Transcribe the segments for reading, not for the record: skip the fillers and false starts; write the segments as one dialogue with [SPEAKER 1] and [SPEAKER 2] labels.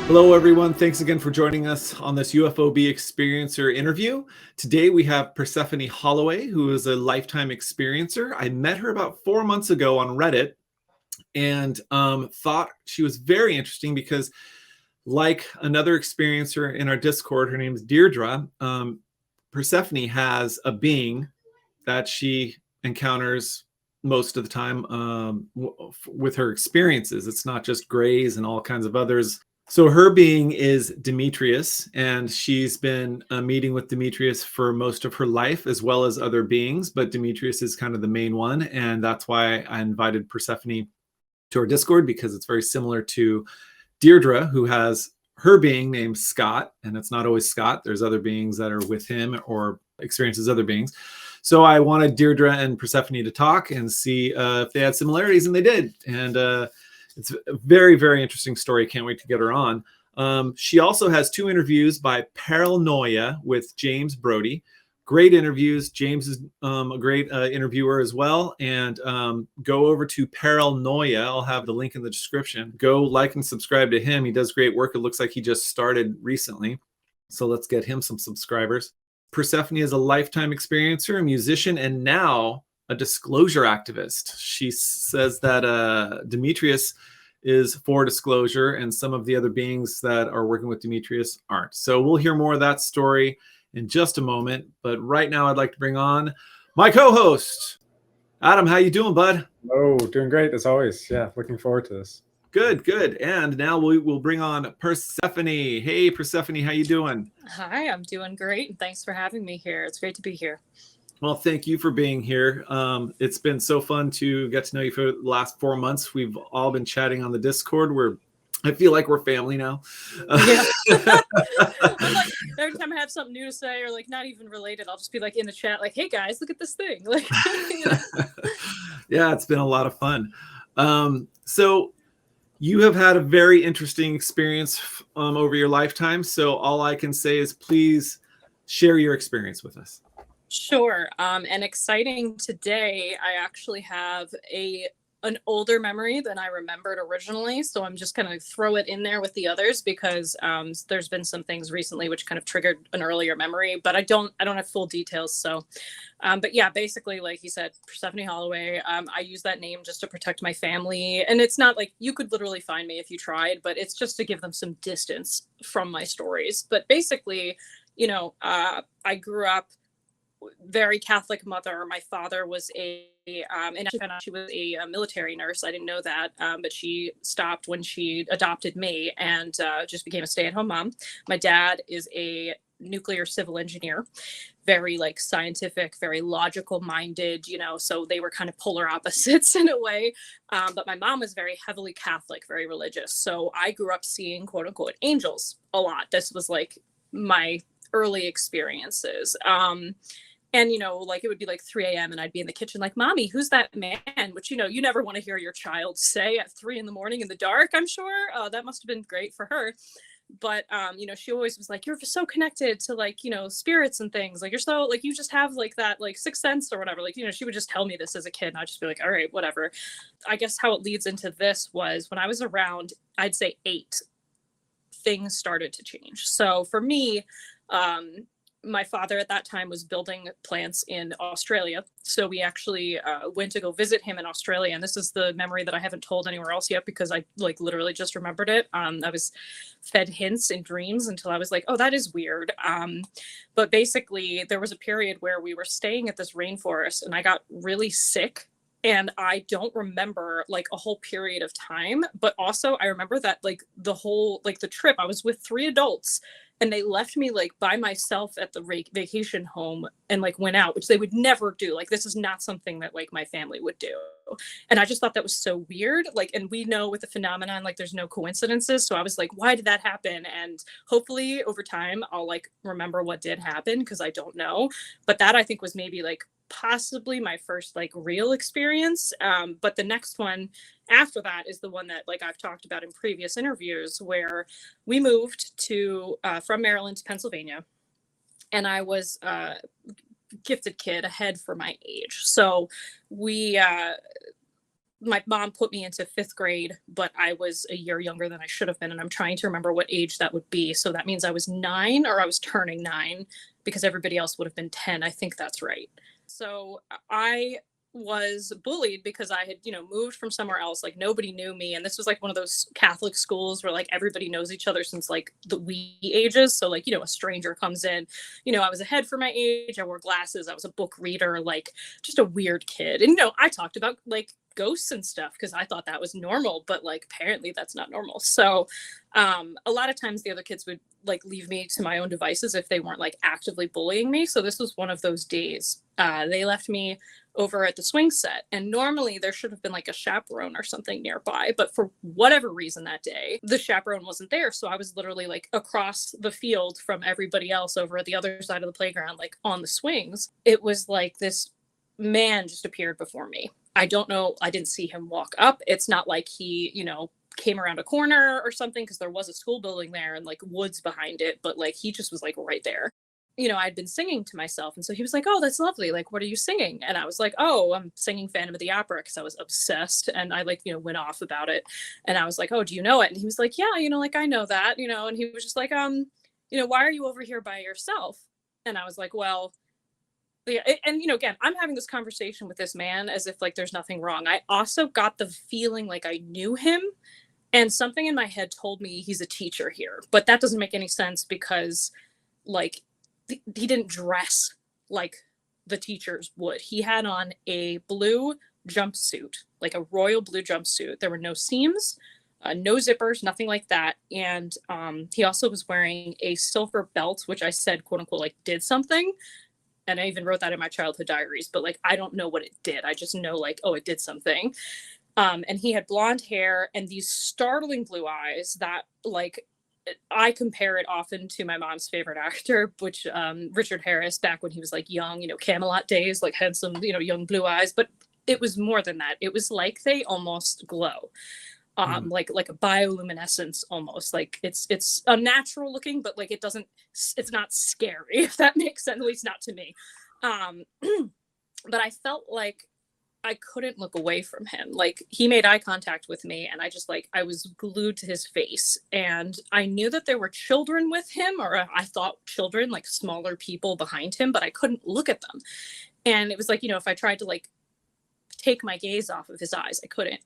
[SPEAKER 1] Hello, everyone. Thanks again for joining us on this UFOB experiencer interview. Today, we have Persephone Holloway, who is a lifetime experiencer. I met her about 4 months ago on Reddit and thought she was very interesting because, like another experiencer in our Discord, her name is Deirdre, Persephone has a being that she encounters most of the time with her experiences. It's not just grays and all kinds of others. So her being is Demetrius, and she's been meeting with Demetrius for most of her life, as well as other beings, but Demetrius is kind of the main one, and that's why I invited Persephone to our Discord, because it's very similar to Deirdre, who has her being named Scott, and it's not always Scott. There's other beings that are with him or experiences other beings. So I wanted Deirdre and Persephone to talk and see if they had similarities, and they did. And it's a very, very interesting story. Can't wait to get her on. She also has 2 interviews by Paralnoia with James Brody. Great interviews. James is a great interviewer as well. And go over to Paralnoia. I'll have the link in the description. Go like and subscribe to him. He does great work. It looks like he just started recently. So let's get him some subscribers. Persephone is a lifetime experiencer, a musician, and now a disclosure activist. She says that Demetrius is for disclosure, and some of the other beings that are working with Demetrius aren't. So we'll hear more of that story in just a moment. But right now, I'd like to bring on my co-host, Adam. How you doing, bud?
[SPEAKER 2] Oh, doing great as always. Yeah, looking forward to this.
[SPEAKER 1] Good, good. And now we'll bring on Persephone. Hey, Persephone, how you doing?
[SPEAKER 3] Hi, I'm doing great. Thanks for having me here. It's great to be here.
[SPEAKER 1] Well, thank you for being here. It's been so fun to get to know you for the last 4 months. We've all been chatting on the Discord. I feel like we're family now.
[SPEAKER 3] Yeah. I'm like, every time I have something new to say or like not even related, I'll just be like in the chat, like, hey guys, look at this thing. Like, you know.
[SPEAKER 1] Yeah, it's been a lot of fun. So you have had a very interesting experience over your lifetime. So all I can say is please share your experience with us.
[SPEAKER 3] Sure. And exciting today, I actually have an older memory than I remembered originally. So I'm just going to throw it in there with the others because there's been some things recently which kind of triggered an earlier memory, but I don't have full details. So, but yeah, basically, like you said, Persephone Holloway, I use that name just to protect my family. And it's not like you could literally find me if you tried, but it's just to give them some distance from my stories. But basically, you know, I grew up very Catholic mother. My father was and she was a military nurse. I didn't know that, but she stopped when she adopted me and just became a stay-at-home mom. My dad is a nuclear civil engineer, very like scientific, very logical minded, you know, so they were kind of polar opposites in a way. But my mom was very heavily Catholic, very religious. So I grew up seeing quote unquote angels a lot. This was like my early experiences. And, you know, like it would be like 3 a.m. and I'd be in the kitchen like, Mommy, who's that man? Which, you know, you never want to hear your child say at 3 a.m. in the dark, I'm sure. That must have been great for her. But, you know, she always was like, you're so connected to like, you know, spirits and things. Like, you're so like, you just have like that like sixth sense or whatever. Like, you know, she would just tell me this as a kid and I'd just be like, all right, whatever. I guess how it leads into this was when I was around, I'd say 8, things started to change. So for me, my father at that time was building plants in Australia. So we actually went to go visit him in Australia. And this is the memory that I haven't told anywhere else yet because I like literally just remembered it. I was fed hints in dreams until I was like, oh, that is weird. But basically there was a period where we were staying at this rainforest and I got really sick. And I don't remember like a whole period of time, but also I remember that like the whole, like the trip, I was with 3 adults and they left me like by myself at the vacation home and like went out, which they would never do. Like, this is not something that like my family would do. And I just thought that was so weird. Like, and we know with the phenomenon, like there's no coincidences. So I was like, why did that happen? And hopefully over time, I'll like remember what did happen because I don't know. But that I think was maybe like possibly my first like real experience. But the next one after that is the one that like I've talked about in previous interviews where we moved to from Maryland to Pennsylvania. And I was gifted kid ahead for my age. So we my mom put me into 5th grade, but I was a year younger than I should have been. And I'm trying to remember what age that would be. So that means I was 9 or I was turning 9 because everybody else would have been 10. I think that's right. So I was bullied because I had, moved from somewhere else. Like nobody knew me. And this was like one of those Catholic schools where like everybody knows each other since like the wee ages. So like, a stranger comes in, I was ahead for my age. I wore glasses. I was a book reader, like just a weird kid. And, I talked about like ghosts and stuff because I thought that was normal, but like apparently that's not normal. So a lot of times the other kids would like leave me to my own devices if they weren't like actively bullying me. So this was one of those days. They left me over at the swing set, and normally there should have been like a chaperone or something nearby, but for whatever reason that day the chaperone wasn't there. So I was literally like across the field from everybody else over at the other side of the playground, like on the swings. It was like this man just appeared before me. I don't know, I didn't see him walk up. It's not like he came around a corner or something, because there was a school building there and like woods behind it, but like he just was like right there. I'd been singing to myself. And so he was like, "Oh, that's lovely. Like, what are you singing?" And I was like, "Oh, I'm singing Phantom of the Opera," because I was obsessed. And I like, went off about it. And I was like, "Oh, do you know it?" And he was like, "Yeah, like I know that, and he was just like, why are you over here by yourself?" And I was like, "Well," yeah. And, again, I'm having this conversation with this man as if like there's nothing wrong. I also got the feeling like I knew him, and something in my head told me he's a teacher here, but that doesn't make any sense because like he didn't dress like the teachers would. He had on a blue jumpsuit, like a royal blue jumpsuit. There were no seams, no zippers, nothing like that. And he also was wearing a silver belt, which I said, quote unquote, like did something. And I even wrote that in my childhood diaries, but like, I don't know what it did. I just know like, oh, it did something. And he had blonde hair and these startling blue eyes that like, I compare it often to my mom's favorite actor, which Richard Harris, back when he was like young, Camelot days, like handsome, young blue eyes. But it was more than that. It was like they almost glow, like a bioluminescence almost. Like it's unnatural looking, but like it's not scary, if that makes sense, at least not to me. But I felt like I couldn't look away from him. Like he made eye contact with me and I just like, I was glued to his face, and I knew that there were children with him, or I thought children, like smaller people behind him, but I couldn't look at them. And it was like, if I tried to like take my gaze off of his eyes, I couldn't.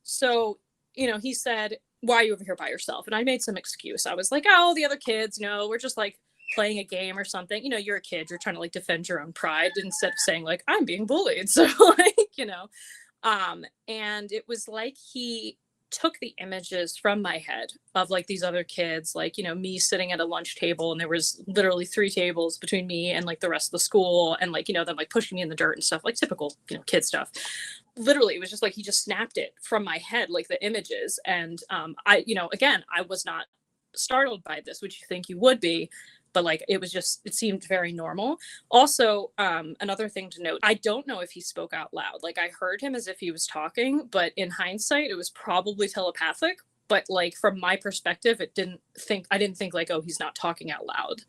[SPEAKER 3] So, he said, "Why are you over here by yourself?" And I made some excuse. I was like, "Oh, the other kids, we're just like playing a game or something. You're a kid, you're trying to like defend your own pride," instead of saying like, "I'm being bullied." So like, and it was like he took the images from my head of like these other kids, like, me sitting at a lunch table, and there was literally 3 tables between me and like the rest of the school, and like, them like pushing me in the dirt and stuff, like typical, kid stuff. Literally, it was just like he just snapped it from my head, like the images. And I, again, I was not startled by this, which you think you would be, but like it seemed very normal. Also, another thing to note, I don't know if he spoke out loud. Like I heard him as if he was talking, but in hindsight it was probably telepathic. But like from my perspective, I didn't think like, oh, he's not talking out loud.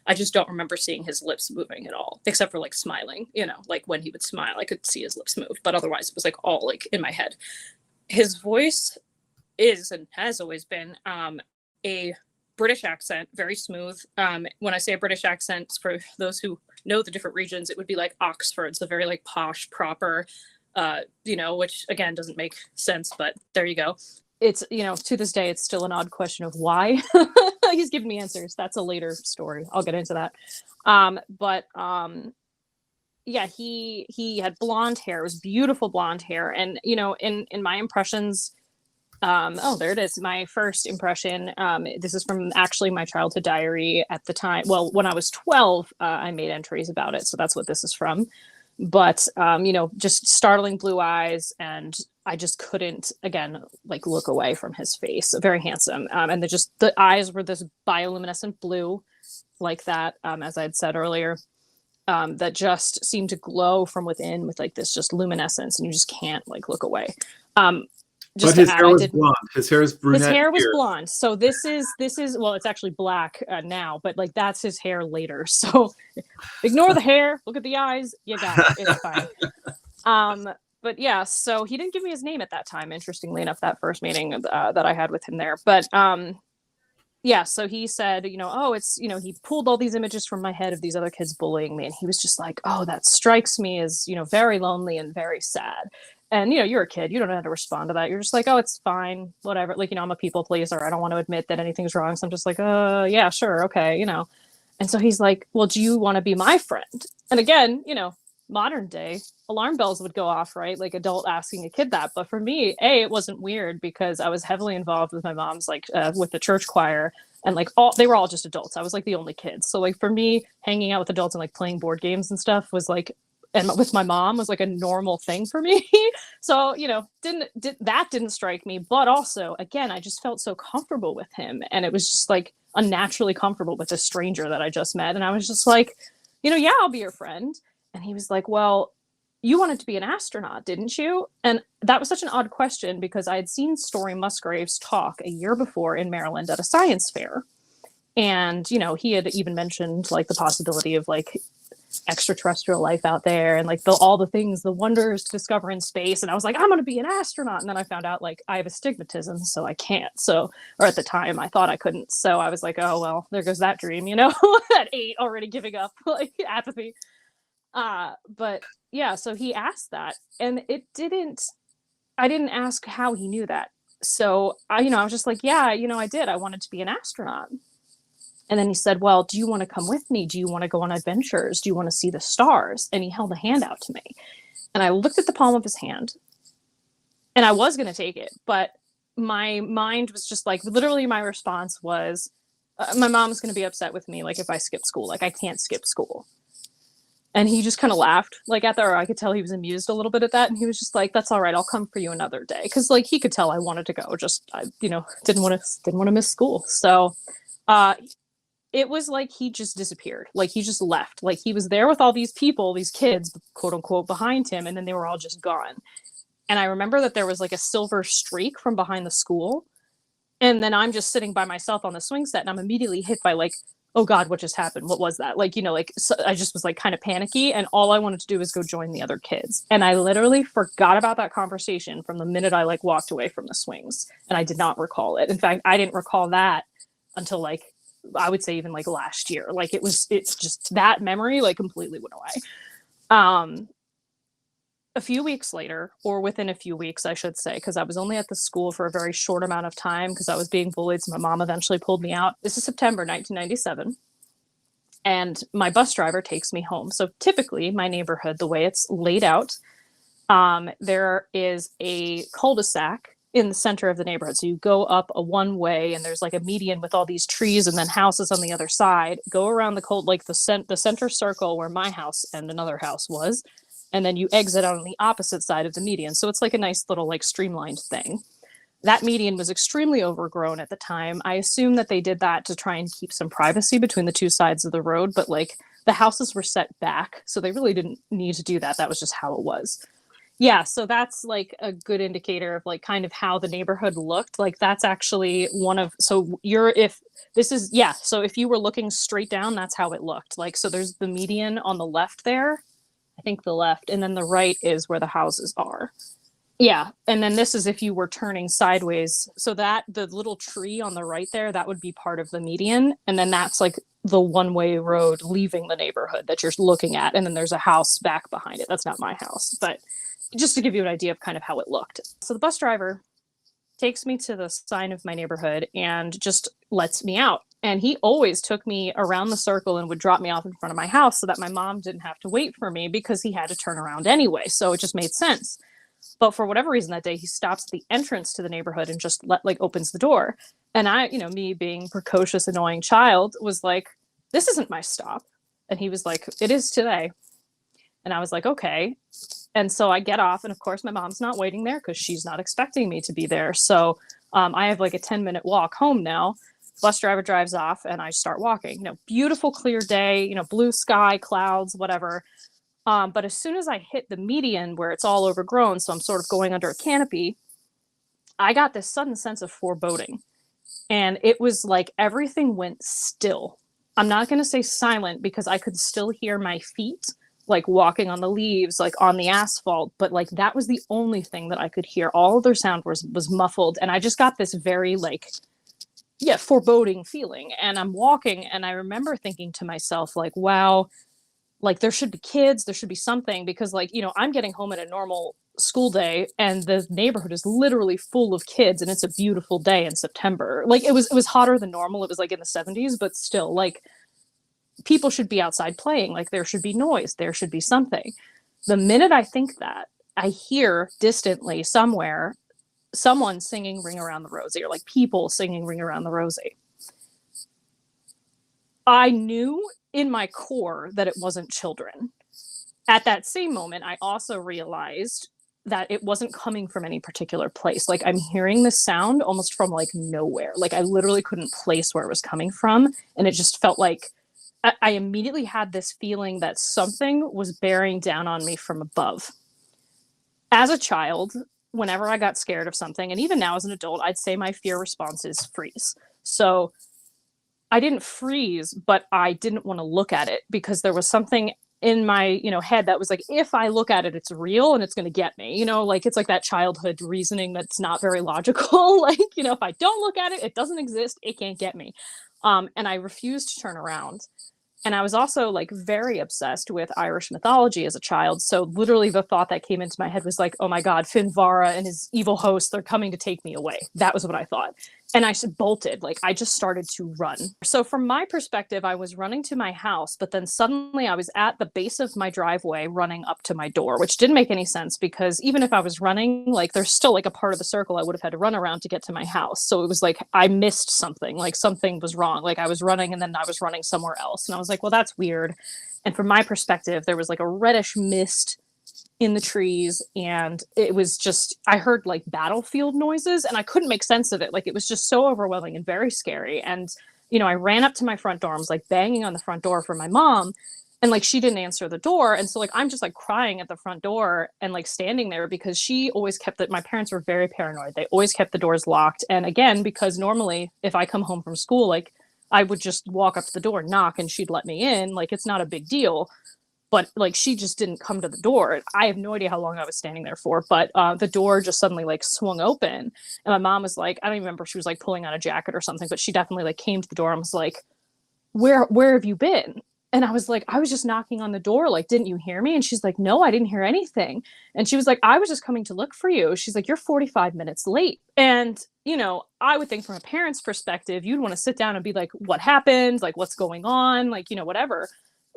[SPEAKER 3] I just don't remember seeing his lips moving at all, except for like smiling, like when he would smile, I could see his lips move, but otherwise it was like all like in my head. His voice is, and has always been, a British accent, very smooth. When I say a British accent, for those who know the different regions, it would be like Oxford, so very like posh, proper, which again doesn't make sense, but there you go. It's, to this day, it's still an odd question of why. He's giving me answers. That's a later story. I'll get into that. Yeah, he had blonde hair. It was beautiful blonde hair. And, in my impressions, there it is. My first impression. This is from actually my childhood diary at the time. Well, when I was 12, I made entries about it. So that's what this is from. But, just startling blue eyes. And I just couldn't, again, like look away from his face. Very handsome. And the eyes were this bioluminescent blue like that, as I had said earlier, that just seemed to glow from within with like this just luminescence. And you just can't like look away.
[SPEAKER 1] But his hair was blonde. His hair is brunette.
[SPEAKER 3] His hair was blonde. So this is well, it's actually black now, but like that's his hair later. So ignore the hair, look at the eyes. You got it. It's fine. but yeah, so he didn't give me his name at that time, interestingly enough, that first meeting that I had with him there. But yeah, so he said, oh, it's, he pulled all these images from my head of these other kids bullying me. And he was just like, oh, that strikes me as, very lonely and very sad. And, you're a kid. You don't know how to respond to that. You're just like, oh, it's fine. Whatever. Like, I'm a people pleaser. I don't want to admit that anything's wrong. So I'm just like, yeah, sure. Okay. And so he's like, well, do you want to be my friend? And again, modern day alarm bells would go off, right? Like adult asking a kid that. But for me, it wasn't weird because I was heavily involved with my mom's, like with the church choir, and like they were all just adults. I was like the only kid. So like for me, hanging out with adults and like playing board games and stuff was like, and with my mom was like a normal thing for me. So, didn't strike me. But also, again, I just felt so comfortable with him. And it was just like unnaturally comfortable with a stranger that I just met. And I was just like, yeah, I'll be your friend. And he was like, well, you wanted to be an astronaut, didn't you? And that was such an odd question because I had seen Story Musgraves talk a year before in Maryland at a science fair. And, he had even mentioned like the possibility of like extraterrestrial life out there and like all the things, the wonders to discover in space. And I was like, I'm going to be an astronaut. And then I found out like I have astigmatism, so I can't. So, or at the time I thought I couldn't. So I was like, oh, well, there goes that dream, at 8 already giving up, like apathy. But yeah, so he asked that and I didn't ask how he knew that. So I was just like, yeah, I did. I wanted to be an astronaut. And then he said, well, do you want to come with me? Do you want to go on adventures? Do you want to see the stars? And he held a hand out to me. And I looked at the palm of his hand and I was going to take it. But my mind was just like, literally my response was, my mom's going to be upset with me. Like if I skip school, like I can't skip school. And he just kind of laughed like at that, or I could tell he was amused a little bit at that. And he was just like, that's all right. I'll come for you another day. Cause like he could tell I wanted to go, just, I, didn't want to miss school. So, it was like he just disappeared. Like he just left. Like he was there with all these people, these kids, quote unquote, behind him. And then they were all just gone. And I remember that there was like a silver streak from behind the school. And then I'm just sitting by myself on the swing set and I'm immediately hit by like, oh God, what just happened? What was that? Like, so I just was like kind of panicky. And all I wanted to do was go join the other kids. And I literally forgot about that conversation from the minute I like walked away from the swings. And I did not recall it. In fact, I didn't recall that until like, I would say even like last year. Like it's just that memory like completely went away. A few weeks later, or within a few weeks, I should say, because I was only at the school for a very short amount of time because I was being bullied. So my mom eventually pulled me out. This is September 1997. And my bus driver takes me home. So typically my neighborhood, the way it's laid out, there is a cul-de-sac in the center of the neighborhood. So you go up a one way and there's like a median with all these trees and then houses on the other side, go around the center circle where my house and another house was. And then you exit out on the opposite side of the median. So it's like a nice little like streamlined thing. That median was extremely overgrown at the time. I assume that they did that to try and keep some privacy between the two sides of the road, but like the houses were set back. So they really didn't need to do that. That was just how it was. Yeah, so that's like a good indicator of like kind of how the neighborhood looked. Like that's actually so if you were looking straight down, that's how it looked. Like, so there's the median on the left there, I think the left, and then the right is where the houses are. Yeah, and then this is if you were turning sideways. So that the little tree on the right there, that would be part of the median. And then that's like the one-way road leaving the neighborhood that you're looking at. And then there's a house back behind it. That's not my house, but just to give you an idea of kind of how it looked. So the bus driver takes me to the sign of my neighborhood and just lets me out. And he always took me around the circle and would drop me off in front of my house so that my mom didn't have to wait for me because he had to turn around anyway. So it just made sense. But for whatever reason that day, he stops at the entrance to the neighborhood and just opens the door. And I, me being precocious, annoying child was like, this isn't my stop. And he was like, it is today. And I was like, okay. And so I get off, and of course my mom's not waiting there because she's not expecting me to be there. So I have like a 10-minute walk home now. Bus driver drives off and I start walking. Beautiful clear day, blue sky, clouds, whatever. But as soon as I hit the median where it's all overgrown, so I'm sort of going under a canopy, I got this sudden sense of foreboding. And it was like everything went still. I'm not going to say silent because I could still hear my feet like walking on the leaves, like on the asphalt, but like that was the only thing that I could hear. All other sound was muffled, and I just got this very like, yeah, foreboding feeling. And I'm walking, and I remember thinking to myself, like, wow, like there should be kids, there should be something, because like, you know, I'm getting home at a normal school day and the neighborhood is literally full of kids, and it's a beautiful day in September. Like it was hotter than normal. It was like in the 70s, but still, like, people should be outside playing. Like there should be noise, there should be something. The minute I think that, I hear distantly somewhere someone singing Ring Around the Rosie, or like people singing Ring Around the Rosie. I knew in my core that it wasn't children. At that same moment, I also realized that it wasn't coming from any particular place. Like I'm hearing this sound almost from like nowhere. Like I literally couldn't place where it was coming from. And it just felt like I immediately had this feeling that something was bearing down on me from above. As a child, whenever I got scared of something, and even now as an adult, I'd say my fear response is freeze. So I didn't freeze, but I didn't want to look at it because there was something in my, you know, head that was like, if I look at it, it's real and it's going to get me, you know, like it's like that childhood reasoning that's not very logical. Like, you know, if I don't look at it, it doesn't exist. It can't get me. And I refused to turn around. And I was also like very obsessed with Irish mythology as a child. So literally the thought that came into my head was like, oh my God, Finvara and his evil hosts, they're coming to take me away. That was what I thought. And I bolted, like I just started to run. So from my perspective, I was running to my house, but then suddenly I was at the base of my driveway running up to my door, which didn't make any sense because even if I was running, like there's still like a part of the circle I would have had to run around to get to my house. So it was like I missed something, like something was wrong. Like I was running and then I was running somewhere else. And I was like, well, that's weird. And from my perspective, there was like a reddish mist in the trees, and it was just, I heard like battlefield noises and I couldn't make sense of it. Like it was just so overwhelming and very scary. And you know, I ran up to my front door. I was like banging on the front door for my mom, and like she didn't answer the door. And so like I'm just like crying at the front door and like standing there because she always kept it. My parents were very paranoid. They always kept the doors locked. And again, because normally if I come home from school, like I would just walk up to the door, knock, and she'd let me in. Like it's not a big deal. But like she just didn't come to the door. I have no idea how long I was standing there for, but the door just suddenly like swung open, and my mom was like, I don't even remember if she was like pulling on a jacket or something, but she definitely like came to the door and was like, where have you been? And I was like, I was just knocking on the door. Like, didn't you hear me? And she's like, no, I didn't hear anything. And she was like, I was just coming to look for you. She's like, you're 45 minutes late. And, you know, I would think from a parent's perspective, you'd want to sit down and be like, what happened? Like, what's going on? Like, you know, whatever.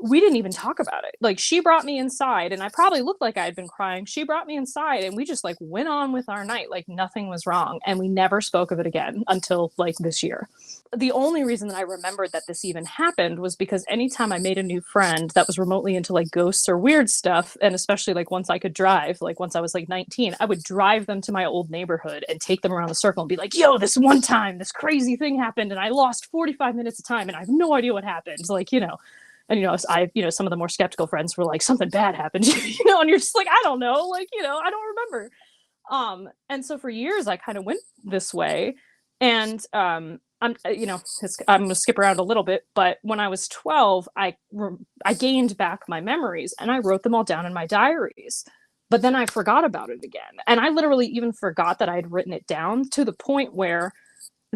[SPEAKER 3] We didn't even talk about it. Like she brought me inside, and I probably looked like I had been crying. She brought me inside and we just like went on with our night like nothing was wrong, and we never spoke of it again until like this year. The only reason that I remembered that this even happened was because anytime I made a new friend that was remotely into like ghosts or weird stuff, and especially like once I could drive, like once I was like 19, I would drive them to my old neighborhood and take them around the circle and be like, yo, this one time this crazy thing happened and I lost 45 minutes of time and I have no idea what happened. Like, you know. And, you know, some of the more skeptical friends were like, something bad happened, you know, and you're just like, I don't know, like, you know, I don't remember. And so for years I kind of went this way, and I'm going to skip around a little bit, but when I was 12, I gained back my memories and I wrote them all down in my diaries, but then I forgot about it again. And I literally even forgot that I had written it down, to the point where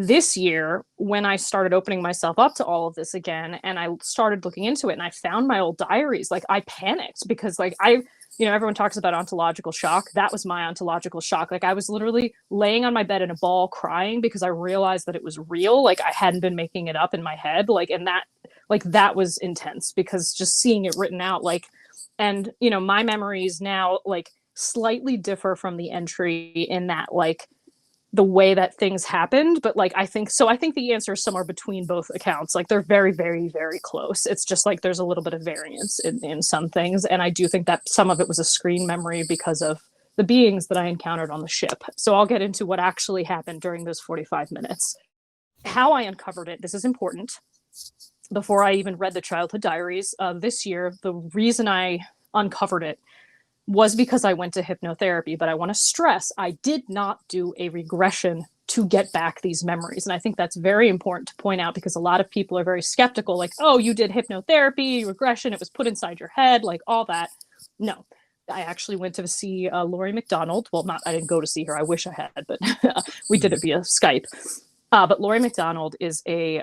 [SPEAKER 3] this year, when I started opening myself up to all of this again, and I started looking into it and I found my old diaries, like I panicked because like everyone talks about ontological shock. That was my ontological shock. Like I was literally laying on my bed in a ball crying because I realized that it was real. Like I hadn't been making it up in my head. Like, and that was intense because just seeing it written out, like, and you know, my memories now like slightly differ from the entry in that, like, the way that things happened, but like I think the answer is somewhere between both accounts. Like they're very, very, very close. It's just like there's a little bit of variance in some things, and I do think that some of it was a screen memory because of the beings that I encountered on the ship. So I'll get into what actually happened during those 45 minutes. How I uncovered it, this is important. Before I even read the childhood diaries this year, the reason I uncovered it was because I went to hypnotherapy, but I want to stress I did not do a regression to to get back these memories. And I think that's very important to point out, because a lot of people are very skeptical, like, oh, you did hypnotherapy, regression, it was put inside your head, like all that. No, I actually went to see Laurie McDonald. Well, I didn't go to see her. I wish I had, but we did it via Skype. But Laurie McDonald is a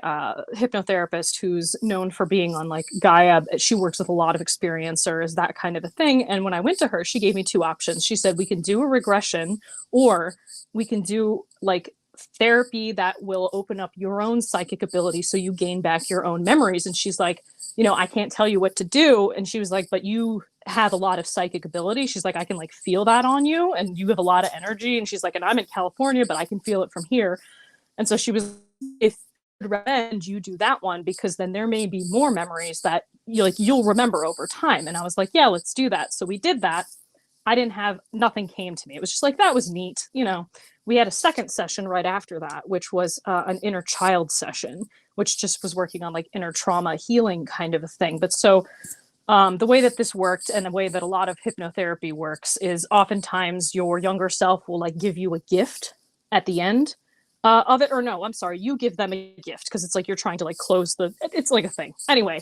[SPEAKER 3] hypnotherapist who's known for being on like Gaia. She works with a lot of experiencers, that kind of a thing. And when I went to her, she gave me two options. She said, we can do a regression, or we can do like therapy that will open up your own psychic ability so you gain back your own memories. And she's like, I can't tell you what to do. And she was like, but you have a lot of psychic ability. She's like, I can like feel that on you, and you have a lot of energy. And she's like, and I'm in California, but I can feel it from here. And so she was, if you recommend you do that one, because then there may be more memories that you'll remember over time. And I was like, yeah, let's do that. So we did that. Nothing came to me. It was just like, that was neat. We had a second session right after that, which was an inner child session, which just was working on like inner trauma healing kind of a thing. But so the way that this worked, and the way that a lot of hypnotherapy works, is oftentimes your younger self will like give you a gift at the end of it. Or no, I'm sorry, you give them a gift, because it's like you're trying to like it's like a thing. Anyway,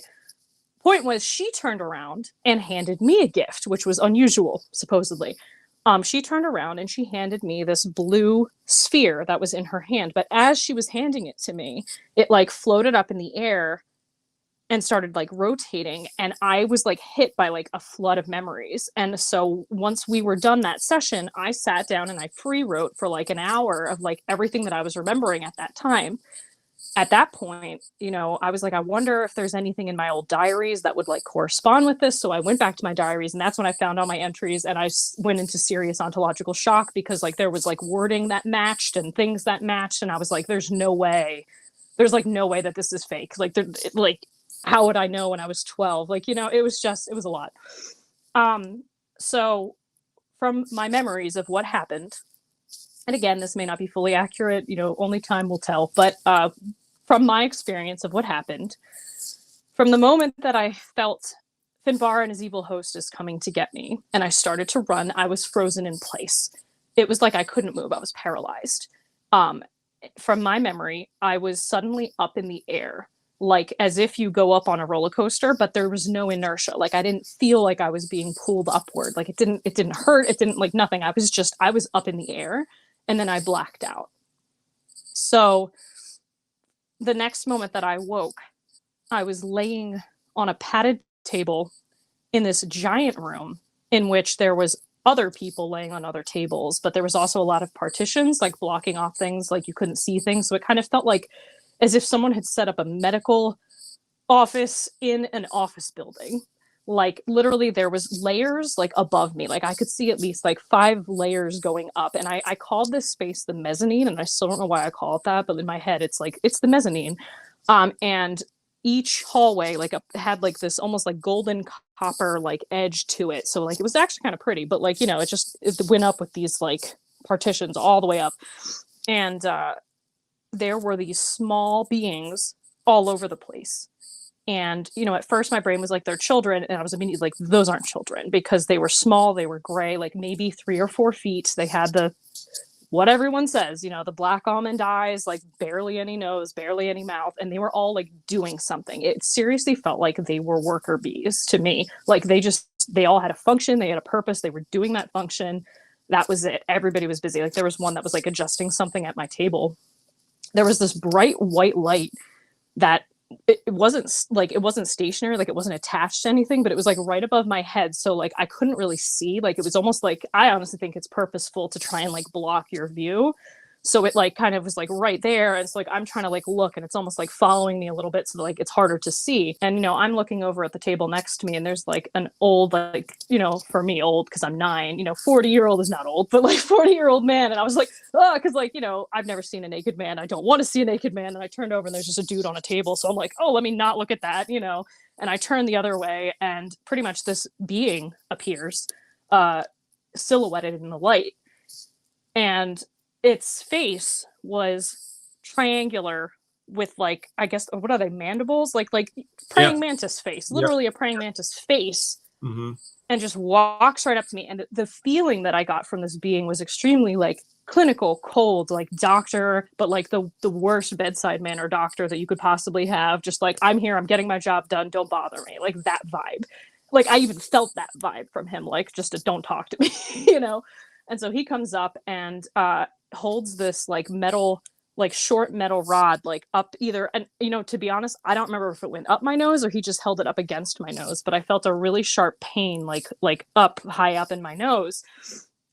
[SPEAKER 3] point was, she turned around and handed me a gift, which was unusual, supposedly. She turned around and she handed me this blue sphere that was in her hand. But as she was handing it to me, it like floated up in the air and started like rotating. And I was like hit by like a flood of memories. And so once we were done that session, I sat down and I free wrote for like an hour of like everything that I was remembering at that time. At that point, I was like, I wonder if there's anything in my old diaries that would like correspond with this. So I went back to my diaries, and that's when I found all my entries, and I went into serious ontological shock, because like there was like wording that matched and things that matched. And I was like, there's no way that this is fake. Like, how would I know when I was 12? Like, it was a lot. So from my memories of what happened, and again, this may not be fully accurate, only time will tell, but from my experience of what happened, from the moment that I felt Finbar and his evil hostess coming to get me, and I started to run, I was frozen in place. It was like I couldn't move. I was paralyzed. From my memory, I was suddenly up in the air, like as if you go up on a roller coaster, but there was no inertia. Like I didn't feel like I was being pulled upward. Like it didn't hurt. It didn't like nothing. I was up in the air, and then I blacked out. So the next moment that I woke, I was laying on a padded table in this giant room in which there was other people laying on other tables, but there was also a lot of partitions like blocking off things, like you couldn't see things. So it kind of felt like as if someone had set up a medical office in an office building. Like literally there was layers like above me. Like I could see at least like 5 layers going up. And I called this space the mezzanine, and I still don't know why I call it that, but in my head it's like it's the mezzanine. And each hallway had like this almost like golden copper like edge to it. So like it was actually kind of pretty, but like, it went up with these like partitions all the way up. And there were these small beings all over the place. And, at first my brain was like, they're children. And I was immediately like, those aren't children, because they were small. They were gray, like maybe 3 or 4 feet. They had what everyone says, the black almond eyes, like barely any nose, barely any mouth. And they were all like doing something. It seriously felt like they were worker bees to me. Like they all had a function. They had a purpose. They were doing that function. That was it. Everybody was busy. Like there was one that was like adjusting something at my table. There was this bright white light that it wasn't stationary, like it wasn't attached to anything, but it was like right above my head. So like I couldn't really see. Like it was almost like, I honestly think it's purposeful to try and like block your view. So it like kind of was like right there. And it's like I'm trying to like look, and it's almost like following me a little bit, so like it's harder to see. And I'm looking over at the table next to me, and there's like an old, like, for me old because I'm 9, 40-year-old is not old, but like 40-year-old man. And I was like, oh, because like, I've never seen a naked man. I don't want to see a naked man. And I turned over and there's just a dude on a table. So I'm like, oh, let me not look at that, and I turned the other way, and pretty much this being appears silhouetted in the light. And its face was triangular with like, I guess, what are they, mandibles? Like praying mantis face, literally a praying mantis face
[SPEAKER 1] Mm-hmm.
[SPEAKER 3] and just walks right up to me. And the feeling that I got from this being was extremely like clinical, cold, like doctor, but like the worst bedside manner doctor that you could possibly have. Just like, I'm here, I'm getting my job done, don't bother me. Like that vibe. Like I even felt that vibe from him, like just a don't talk to me, you know? And so he comes up and holds this like metal, like short metal rod, like up either, and you know, to be honest, I don't remember if it went up my nose or he just held it up against my nose, but I felt a really sharp pain, like up high up in my nose.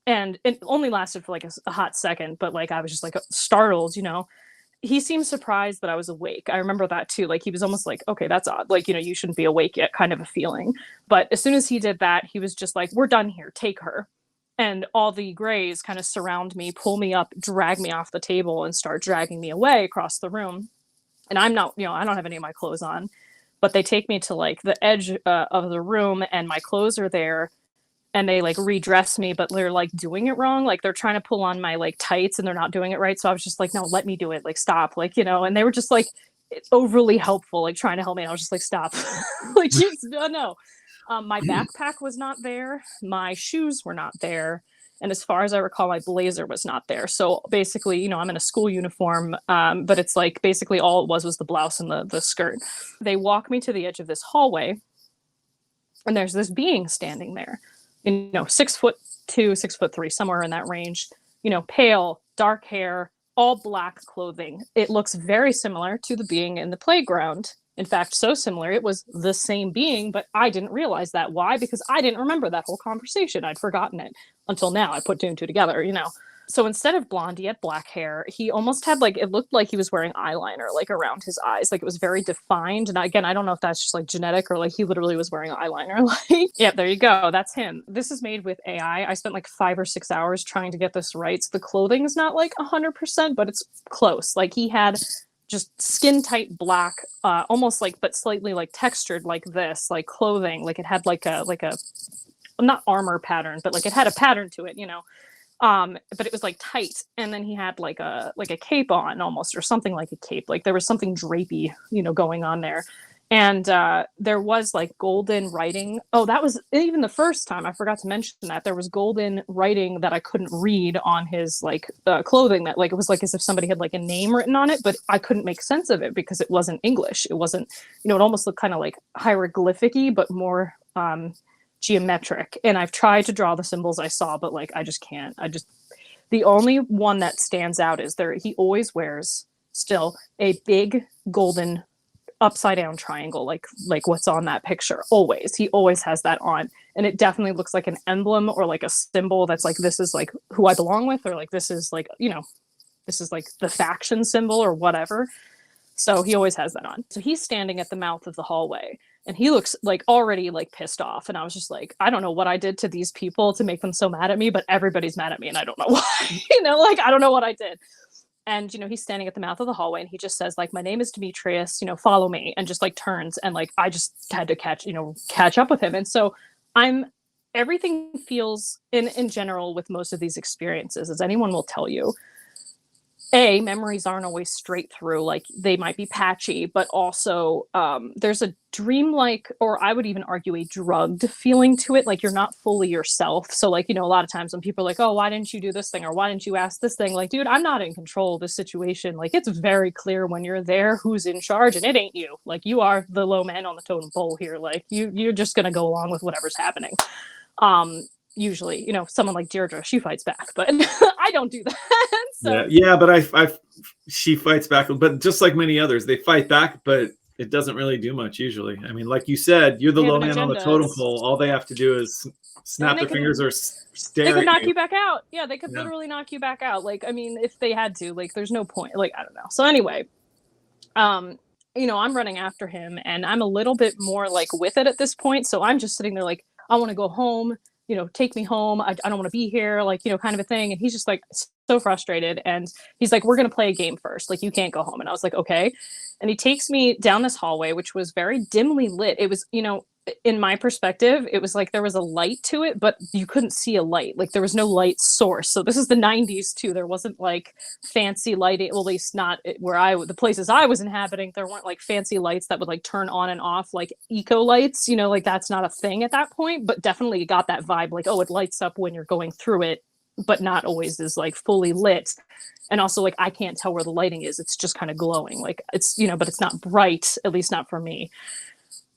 [SPEAKER 3] And it only lasted for like a hot second, but like I was just like startled, you know. He seemed surprised that I was awake. I remember that too. Like he was almost like, okay, that's odd. Like, you know, you shouldn't be awake yet, kind of a feeling. But as soon as he did that, he was just like, we're done here, take her. And all the grays kind of surround me, pull me up, drag me off the table, and start dragging me away across the room. And I'm not, you know, I don't have any of my clothes on, but they take me to like the edge of the room, and my clothes are there, and they like redress me, but they're like doing it wrong. Like they're trying to pull on my like tights, and they're not doing it right. So I was just like, no, let me do it. Like, stop. Like, you know, and they were just like overly helpful, like trying to help me. And I was just like, stop. Like, geez, no. My backpack was not there. My shoes were not there. And as far as I recall, my blazer was not there. So basically, you know, I'm in a school uniform, but it's like basically all it was the blouse and the skirt. They walk me to the edge of this hallway, and there's this being standing there, you know, 6'2", 6'3", somewhere in that range, you know, pale, dark hair, all black clothing. It looks very similar to the being in the playground. In fact, so similar, it was the same being, but I didn't realize that. Why? Because I didn't remember that whole conversation. I'd forgotten it until now. I put two and two together, you know. So instead of blonde, he had black hair. He almost had like, it looked like he was wearing eyeliner, like around his eyes. Like it was very defined. And again, I don't know if that's just like genetic or like he literally was wearing eyeliner. Like, yeah, there you go. That's him. This is made with AI. I spent like 5 or 6 hours trying to get this right. So the clothing is not like 100%, but it's close. Like he had just skin tight black, almost like, but slightly like textured like this, like clothing. Like it had like a, not armor pattern, but like it had a pattern to it, you know. But it was like tight, and then he had like a cape on almost, or something like a cape. Like there was something drapey, you know, going on there. And there was like golden writing. Oh, that was even the first time. I forgot to mention that there was golden writing that I couldn't read on his like clothing. That like it was like as if somebody had like a name written on it, but I couldn't make sense of it because it wasn't English. It wasn't, you know, it almost looked kind of like hieroglyphic-y, but more geometric. And I've tried to draw the symbols I saw, but like I just can't. The only one that stands out is he always wears still a big golden upside down triangle, like what's on that picture. He always has that on, and it definitely looks like an emblem or like a symbol that's like, this is like who I belong with, or like this is like, you know, this is like the faction symbol or whatever. So he always has that on. So he's standing at the mouth of the hallway, and he looks like already like pissed off. And I was just like, I don't know what I did to these people to make them so mad at me, but everybody's mad at me and I don't know why. You know, like I don't know what I did. And, you know, he's standing at the mouth of the hallway, and he just says like, my name is Demetrius, you know, follow me, and just like turns, and like I just had to catch up with him. And so everything feels in general with most of these experiences, as anyone will tell you, memories aren't always straight through, like they might be patchy, but also there's a dreamlike, or I would even argue a drugged feeling to it. Like you're not fully yourself. So like, you know, a lot of times when people are like, oh, why didn't you do this thing? Or why didn't you ask this thing? Like, dude, I'm not in control of this situation. Like it's very clear when you're there who's in charge, and it ain't you. Like you are the low man on the totem pole here. Like you're just going to go along with whatever's happening. Usually, you know, someone like Deirdre, she fights back, but I don't do that. So.
[SPEAKER 1] Yeah, but she fights back, but just like many others, they fight back, but it doesn't really do much usually. I mean, like you said, you're the low man on the totem pole. All they have to do is snap their fingers or stare.
[SPEAKER 3] They could knock you back out. Yeah, they could literally knock you back out. Like, I mean, if they had to, like, there's no point. Like, I don't know. So anyway, you know, I'm running after him, and I'm a little bit more like with it at this point. So I'm just sitting there like, I want to go home. You know, take me home. I don't want to be here, like, you know, kind of a thing. And he's just like so frustrated. And he's like, we're going to play a game first. Like, you can't go home. And I was like, okay. And he takes me down this hallway, which was very dimly lit. It was, you know, in my perspective, it was like there was a light to it, but you couldn't see a light. Like there was no light source. So this is the 90s too. There wasn't like fancy lighting, well, at least not where the places I was inhabiting, there weren't like fancy lights that would like turn on and off like eco lights, you know, like that's not a thing at that point, but definitely got that vibe like, oh, it lights up when you're going through it, but not always is like fully lit. And also like, I can't tell where the lighting is. It's just kind of glowing. Like it's, you know, but it's not bright, at least not for me.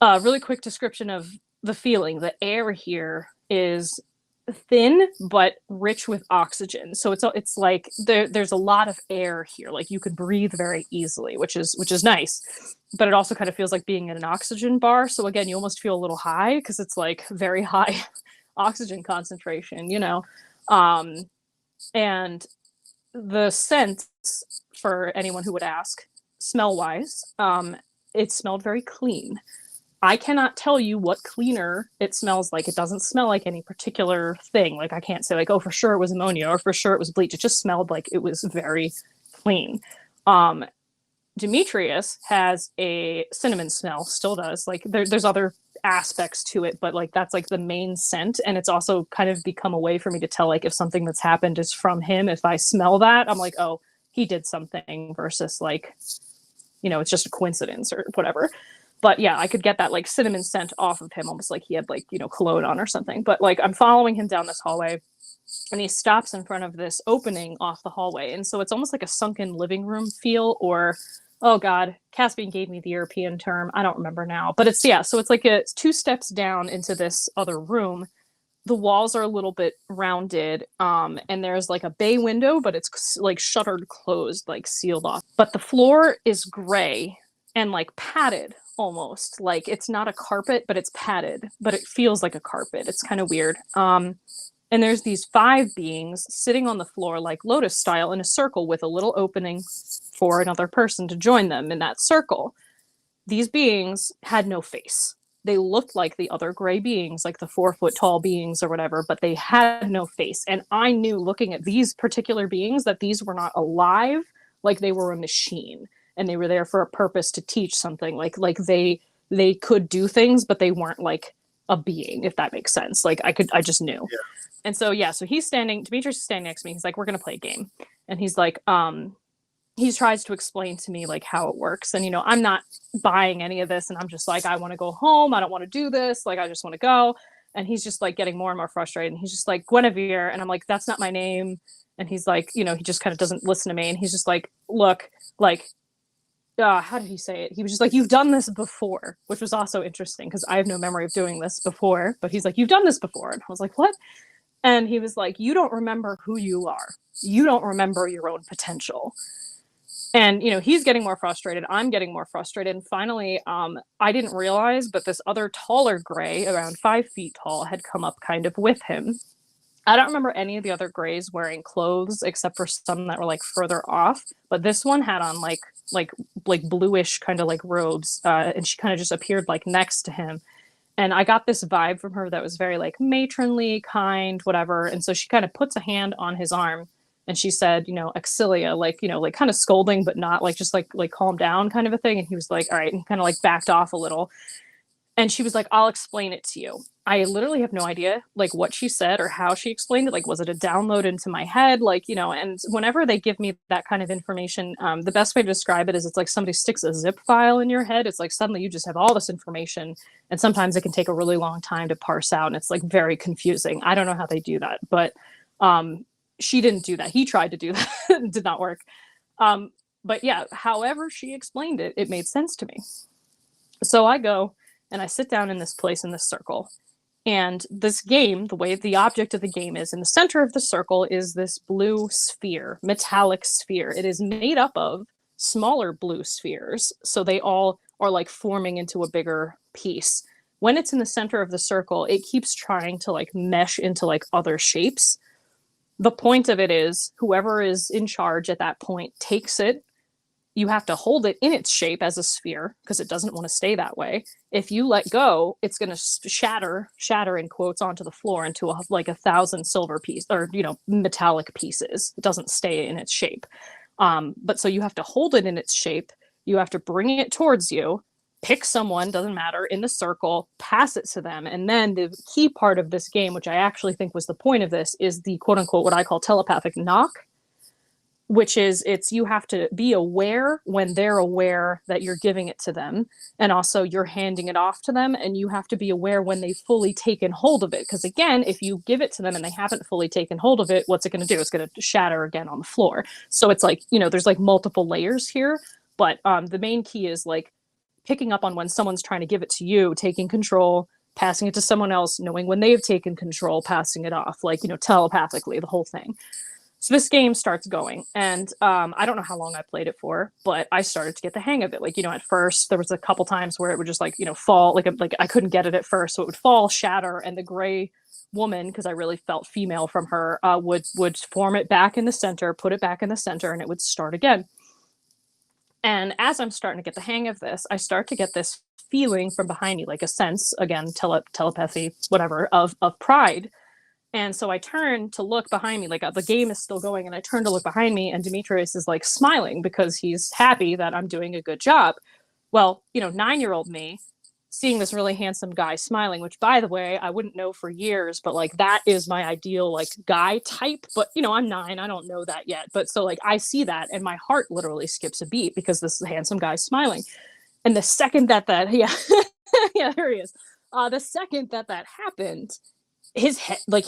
[SPEAKER 3] Really quick description of the feeling. The air here is thin but rich with oxygen. So it's like there's a lot of air here. Like you could breathe very easily, which is nice. But it also kind of feels like being in an oxygen bar. So again, you almost feel a little high because it's like very high oxygen concentration, you know. And the scents, for anyone who would ask, smell-wise, it smelled very clean. I cannot tell you what cleaner it smells like. It doesn't smell like any particular thing. Like I can't say like, oh, for sure it was ammonia or for sure it was bleach. It just smelled like it was very clean. Demetrius has a cinnamon smell, still does. Like there's other aspects to it, but like that's like the main scent. And it's also kind of become a way for me to tell like if something that's happened is from him. If I smell that, I'm like, oh, he did something versus like, you know, it's just a coincidence or whatever. But yeah, I could get that like cinnamon scent off of him, almost like he had like, you know, cologne on or something. But like I'm following him down this hallway and he stops in front of this opening off the hallway. And so it's almost like a sunken living room feel, or, oh God, Caspian gave me the European term. I don't remember now, but it's, yeah. So it's like it's 2 steps down into this other room. The walls are a little bit rounded, and there's like a bay window, but it's like shuttered closed, like sealed off. But the floor is gray and like padded almost. Like it's not a carpet, but it's padded, but it feels like a carpet. It's kind of weird. And there's these 5 beings sitting on the floor like lotus style in a circle with a little opening for another person to join them in that circle. These beings had no face. They looked like the other gray beings, like the 4-foot tall beings or whatever, but they had no face. And I knew looking at these particular beings that these were not alive, like they were a machine and they were there for a purpose to teach something. Like they could do things, but they weren't like a being, if that makes sense. Like I just knew. Yeah. And so, yeah, so Demetrius is standing next to me. He's like, we're going to play a game. And he's like, he tries to explain to me like how it works. And, you know, I'm not buying any of this. And I'm just like, I want to go home. I don't want to do this. Like, I just want to go. And he's just like getting more and more frustrated. And he's just like, Guinevere. And I'm like, that's not my name. And he's like, you know, he just kind of doesn't listen to me. And he's just like, look, like, how did he say it? He was just like, you've done this before, which was also interesting because I have no memory of doing this before. But he's like, you've done this before. And I was like, what? And he was like, you don't remember who you are. You don't remember your own potential. And, you know, he's getting more frustrated. I'm getting more frustrated. And finally, I didn't realize, but this other taller gray, around 5 feet tall, had come up kind of with him. I don't remember any of the other grays wearing clothes except for some that were like further off. But this one had on like bluish kind of like robes. And she kind of just appeared like next to him. And I got this vibe from her that was very like matronly, kind, whatever. And so she kind of puts a hand on his arm and she said, you know, Exilia, like, you know, like kind of scolding, but not like just like calm down kind of a thing. And he was like, all right, and kind of like backed off a little. And she was like, I'll explain it to you. I literally have no idea like what she said or how she explained it. Like, was it a download into my head? Like, you know, and whenever they give me that kind of information, the best way to describe it is it's like somebody sticks a zip file in your head. It's like suddenly you just have all this information and sometimes it can take a really long time to parse out. And it's like very confusing. I don't know how they do that, but she didn't do that. He tried to do that. It did not work. But yeah, however she explained it, it made sense to me. So I go and I sit down in this place in this circle. And this game, the way the object of the game is, in the center of the circle is this blue sphere, metallic sphere. It is made up of smaller blue spheres. So they all are like forming into a bigger piece. When it's in the center of the circle, it keeps trying to like mesh into like other shapes. The point of it is whoever is in charge at that point takes it. You have to hold it in its shape as a sphere because it doesn't want to stay that way. If you let go, it's going to shatter in quotes onto the floor into like 1,000 silver piece or, you know, metallic pieces. It doesn't stay in its shape. But so you have to hold it in its shape. You have to bring it towards you. pick someone, doesn't matter, in the circle, pass it to them. And then the key part of this game, which I actually think was the point of this, is the quote unquote, what I call telepathic knock, which is you have to be aware when they're aware that you're giving it to them. And also you're handing it off to them, and you have to be aware when they've fully taken hold of it. Because again, if you give it to them and they haven't fully taken hold of it, what's it going to do? It's going to shatter again on the floor. So it's like, there's like multiple layers here. But the main key is like picking up on when someone's trying to give it to you, taking control, passing it to someone else, knowing when they've taken control, passing it off, like, telepathically, the whole thing. So this game starts going, and I don't know how long I played it for, but I started to get the hang of it. Like, at first there was a couple times where it would just like, fall, like I couldn't get it at first. So it would fall, shatter, and the gray woman, because I really felt female from her, would form it back in the center, put it back in the center, and it would start again. And as I'm starting to get the hang of this, I start to get this feeling from behind me, like a sense, again, telepathy, whatever, of pride. And so I turn to look behind me, like the game is still going, and I turn to look behind me, and Demetrius is like smiling because he's happy that I'm doing a good job. Well, 9-year-old me, seeing this really handsome guy smiling, which, by the way, I wouldn't know for years, but like that is my ideal like guy type. But I'm 9, I don't know that yet. But so like I see that, and my heart literally skips a beat because this handsome guy's smiling. And the second that yeah, yeah, there he is. The second that happened, his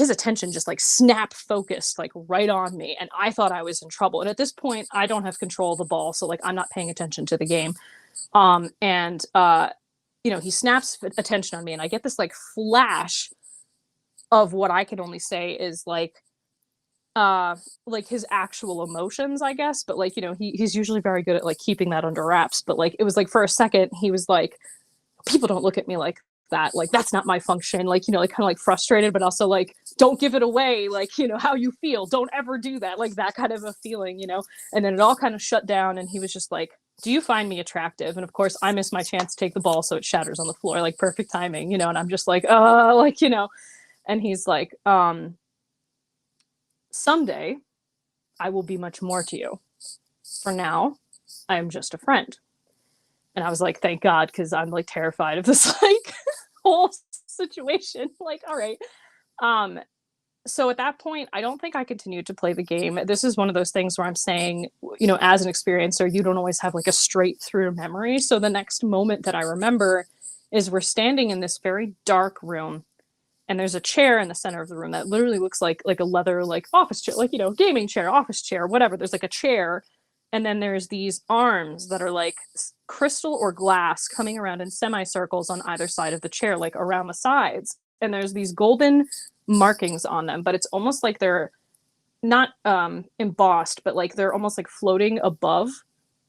[SPEAKER 3] attention just like snap focused like right on me, and I thought I was in trouble. And at this point, I don't have control of the ball, so like I'm not paying attention to the game. He snaps attention on me, and I get this like flash of what I can only say is like his actual emotions, I guess. But like, he's usually very good at like keeping that under wraps. But like, it was like for a second, he was like, people don't look at me like that. Like, that's not my function. Like, like kind of like frustrated, but also like, don't give it away. Like, how you feel. Don't ever do that. Like that kind of a feeling, and then it all kind of shut down. And he was just like, do you find me attractive? And of course I miss my chance to take the ball, so it shatters on the floor, like perfect timing, and I'm just like, and he's like, someday I will be much more to you. For now, I am just a friend. And I was like, thank God, because I'm like terrified of this like whole situation. Like, all right. So at that point, I don't think I continued to play the game. This is one of those things where I'm saying, as an experiencer, you don't always have like a straight through memory. So the next moment that I remember is we're standing in this very dark room, and there's a chair in the center of the room that literally looks like a leather, like office chair, like, gaming chair, office chair, whatever. There's like a chair. And then there's these arms that are like crystal or glass coming around in semicircles on either side of the chair, like around the sides. And there's these golden markings on them, but it's almost like they're not embossed, but like they're almost like floating above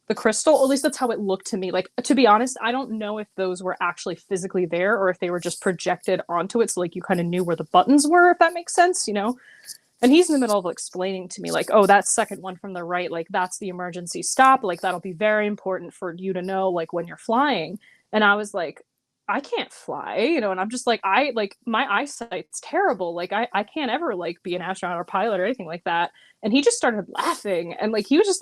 [SPEAKER 3] the crystal. At least that's how it looked to me. Like, to be honest, I don't know if those were actually physically there or if they were just projected onto it. So like you kind of knew where the buttons were, if that makes sense, And he's in the middle of explaining to me like, oh, that second one from the right, like that's the emergency stop. Like that'll be very important for you to know, like when you're flying. And I was like, I can't fly, and I'm just like, my eyesight's terrible. Like I can't ever like be an astronaut or pilot or anything like that. And he just started laughing, and like, he was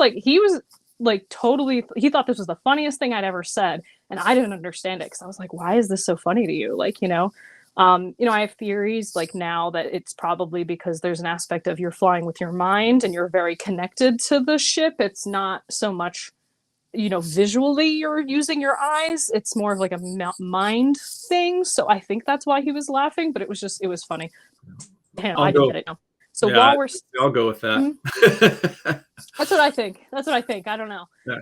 [SPEAKER 3] totally, he thought this was the funniest thing I'd ever said. And I didn't understand it, because I was like, why is this so funny to you? Like, I have theories like now that it's probably because there's an aspect of you're flying with your mind and you're very connected to the ship. It's not so much, visually you're using your eyes. It's more of like a mind thing. So I think that's why he was laughing, but it was funny. Damn, I didn't get it now. So yeah, while
[SPEAKER 1] I'll go with that.
[SPEAKER 3] Mm-hmm. That's what I think. I don't know.
[SPEAKER 1] Yeah.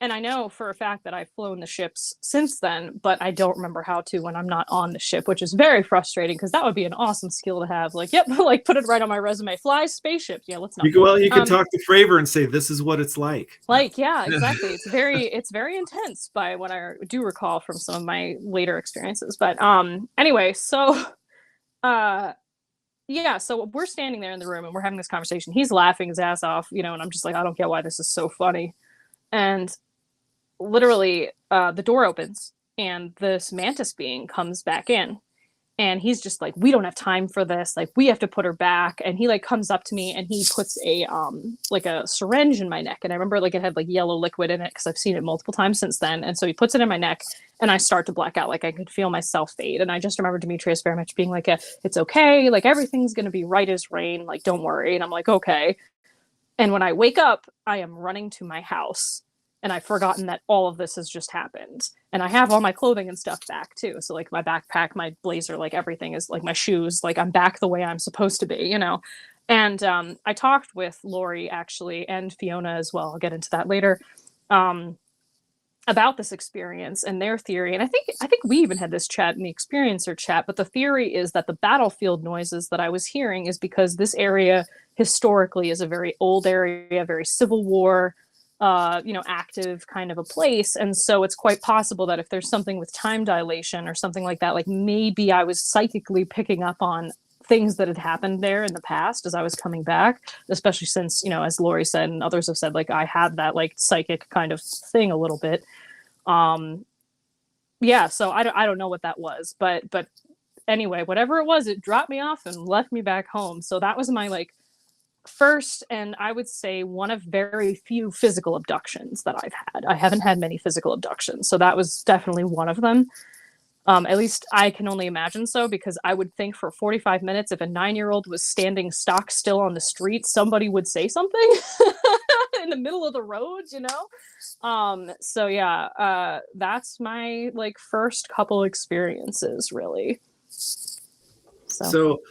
[SPEAKER 3] And I know for a fact that I've flown the ships since then, but I don't remember how to when I'm not on the ship, which is very frustrating, because that would be an awesome skill to have. Like, yep, like put it right on my resume. Fly spaceships. Yeah, let's not.
[SPEAKER 1] You can talk to Fravor and say, this is what it's like.
[SPEAKER 3] Like, yeah, exactly. It's very intense by what I do recall from some of my later experiences. But anyway, so yeah, so we're standing there in the room and we're having this conversation. He's laughing his ass off, and I'm just like, I don't get why this is so funny. And literally, the door opens and this mantis being comes back in. And he's just like, we don't have time for this. Like, we have to put her back. And he like comes up to me and he puts a like a syringe in my neck. And I remember like it had like yellow liquid in it because I've seen it multiple times since then. And so he puts it in my neck and I start to black out. Like I could feel myself fade. And I just remember Demetrius very much being like, it's okay. Like everything's going to be right as rain. Like, don't worry. And I'm like, okay. And when I wake up, I am running to my house. And I've forgotten that all of this has just happened. And I have all my clothing and stuff back too. So like my backpack, my blazer, like everything is like my shoes, like I'm back the way I'm supposed to be, you know? And I talked with Lori actually, and Fiona as well. I'll get into that later, about this experience and their theory. And I think we even had this chat in the experiencer chat, but the theory is that the battlefield noises that I was hearing is because this area historically is a very old area, very Civil War, active kind of a place. And so it's quite possible that if there's something with time dilation or something like that, like maybe I was psychically picking up on things that had happened there in the past as I was coming back, especially since, as Lori said, and others have said, like I had that like psychic kind of thing a little bit. Yeah, so I don't know what that was, but anyway, whatever it was, it dropped me off and left me back home. So that was my like first, and I would say one of very few physical abductions that I've had. I haven't had many physical abductions, so that was definitely one of them. At least I can only imagine so, because I would think for 45 minutes, if a 9-year-old was standing stock still on the street, somebody would say something in the middle of the road, So yeah, that's my like first couple experiences, really.
[SPEAKER 1] So,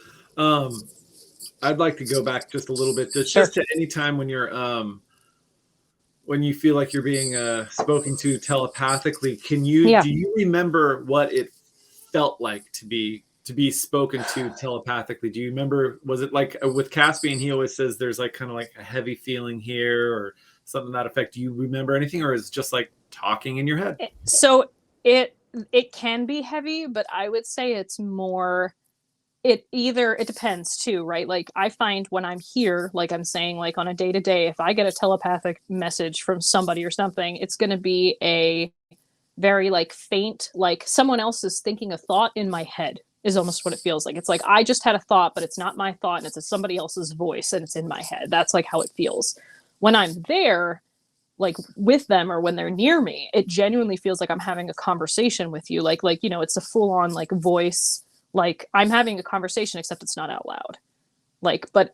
[SPEAKER 1] I'd like to go back just a little bit, just to any time when you're when you feel like you're being spoken to telepathically. Do you remember what it felt like to be spoken to telepathically? Do you remember, was it like with Caspian, he always says there's like kind of like a heavy feeling here or something to that effect? Do you remember anything, or is it just like talking in your head?
[SPEAKER 3] So it can be heavy, but I would say it's more, it depends too, right? Like I find when I'm here, like I'm saying, like on a day-to-day, if I get a telepathic message from somebody or something, it's going to be a very like faint, like someone else is thinking a thought in my head is almost what it feels like. It's like I just had a thought, but it's not my thought, and it's somebody else's voice and it's in my head. That's like how it feels. When I'm there, like with them, or when they're near me, it genuinely feels like I'm having a conversation with you. Like, it's a full-on like voice, like I'm having a conversation, except it's not out loud. Like, but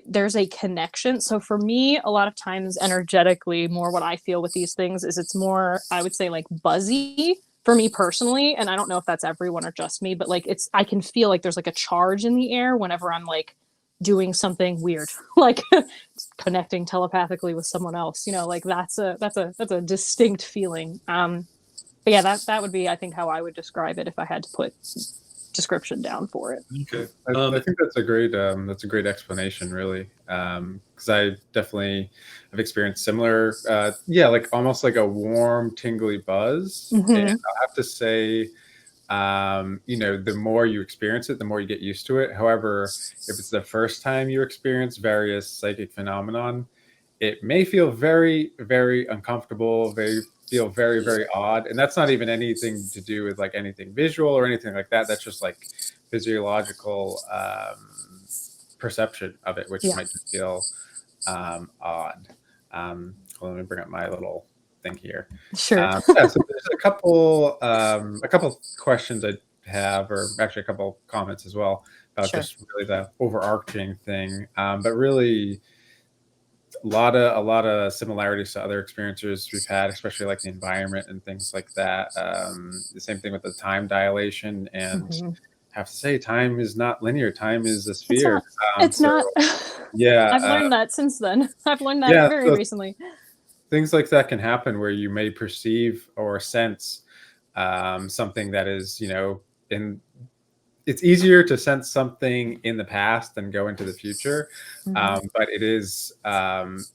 [SPEAKER 3] there's a connection. So for me, a lot of times energetically, more what I feel with these things is it's more, I would say, like buzzy for me personally. And I don't know if that's everyone or just me, but like I can feel like there's like a charge in the air whenever I'm like doing something weird, like connecting telepathically with someone else, like that's a distinct feeling. But yeah, that would be, I think, how I would describe it if I had to put description down for it.
[SPEAKER 1] Okay.
[SPEAKER 2] I think that's a great explanation, really, because I definitely have experienced similar, like almost like a warm, tingly buzz.
[SPEAKER 3] Mm-hmm.
[SPEAKER 2] And I have to say, the more you experience it, the more you get used to it. However, if it's the first time you experience various psychic phenomenon, it may feel very, very uncomfortable, feel very, very odd. And that's not even anything to do with like anything visual or anything like that. That's just like physiological perception of it, which might just feel odd. Let me bring up my little thing here.
[SPEAKER 3] Sure.
[SPEAKER 2] So there's a couple questions I have, or actually a couple comments as well, about just really the overarching thing. But really, a lot of similarities to other experiences we've had, especially like the environment and things like that. The same thing with the time dilation, and I have to say, time is not linear. Time is a sphere.
[SPEAKER 3] It's not.
[SPEAKER 2] Yeah,
[SPEAKER 3] I've learned that since then. I've learned that very recently.
[SPEAKER 2] Things like that can happen where you may perceive or sense something that is, it's easier to sense something in the past than go into the future. But it is,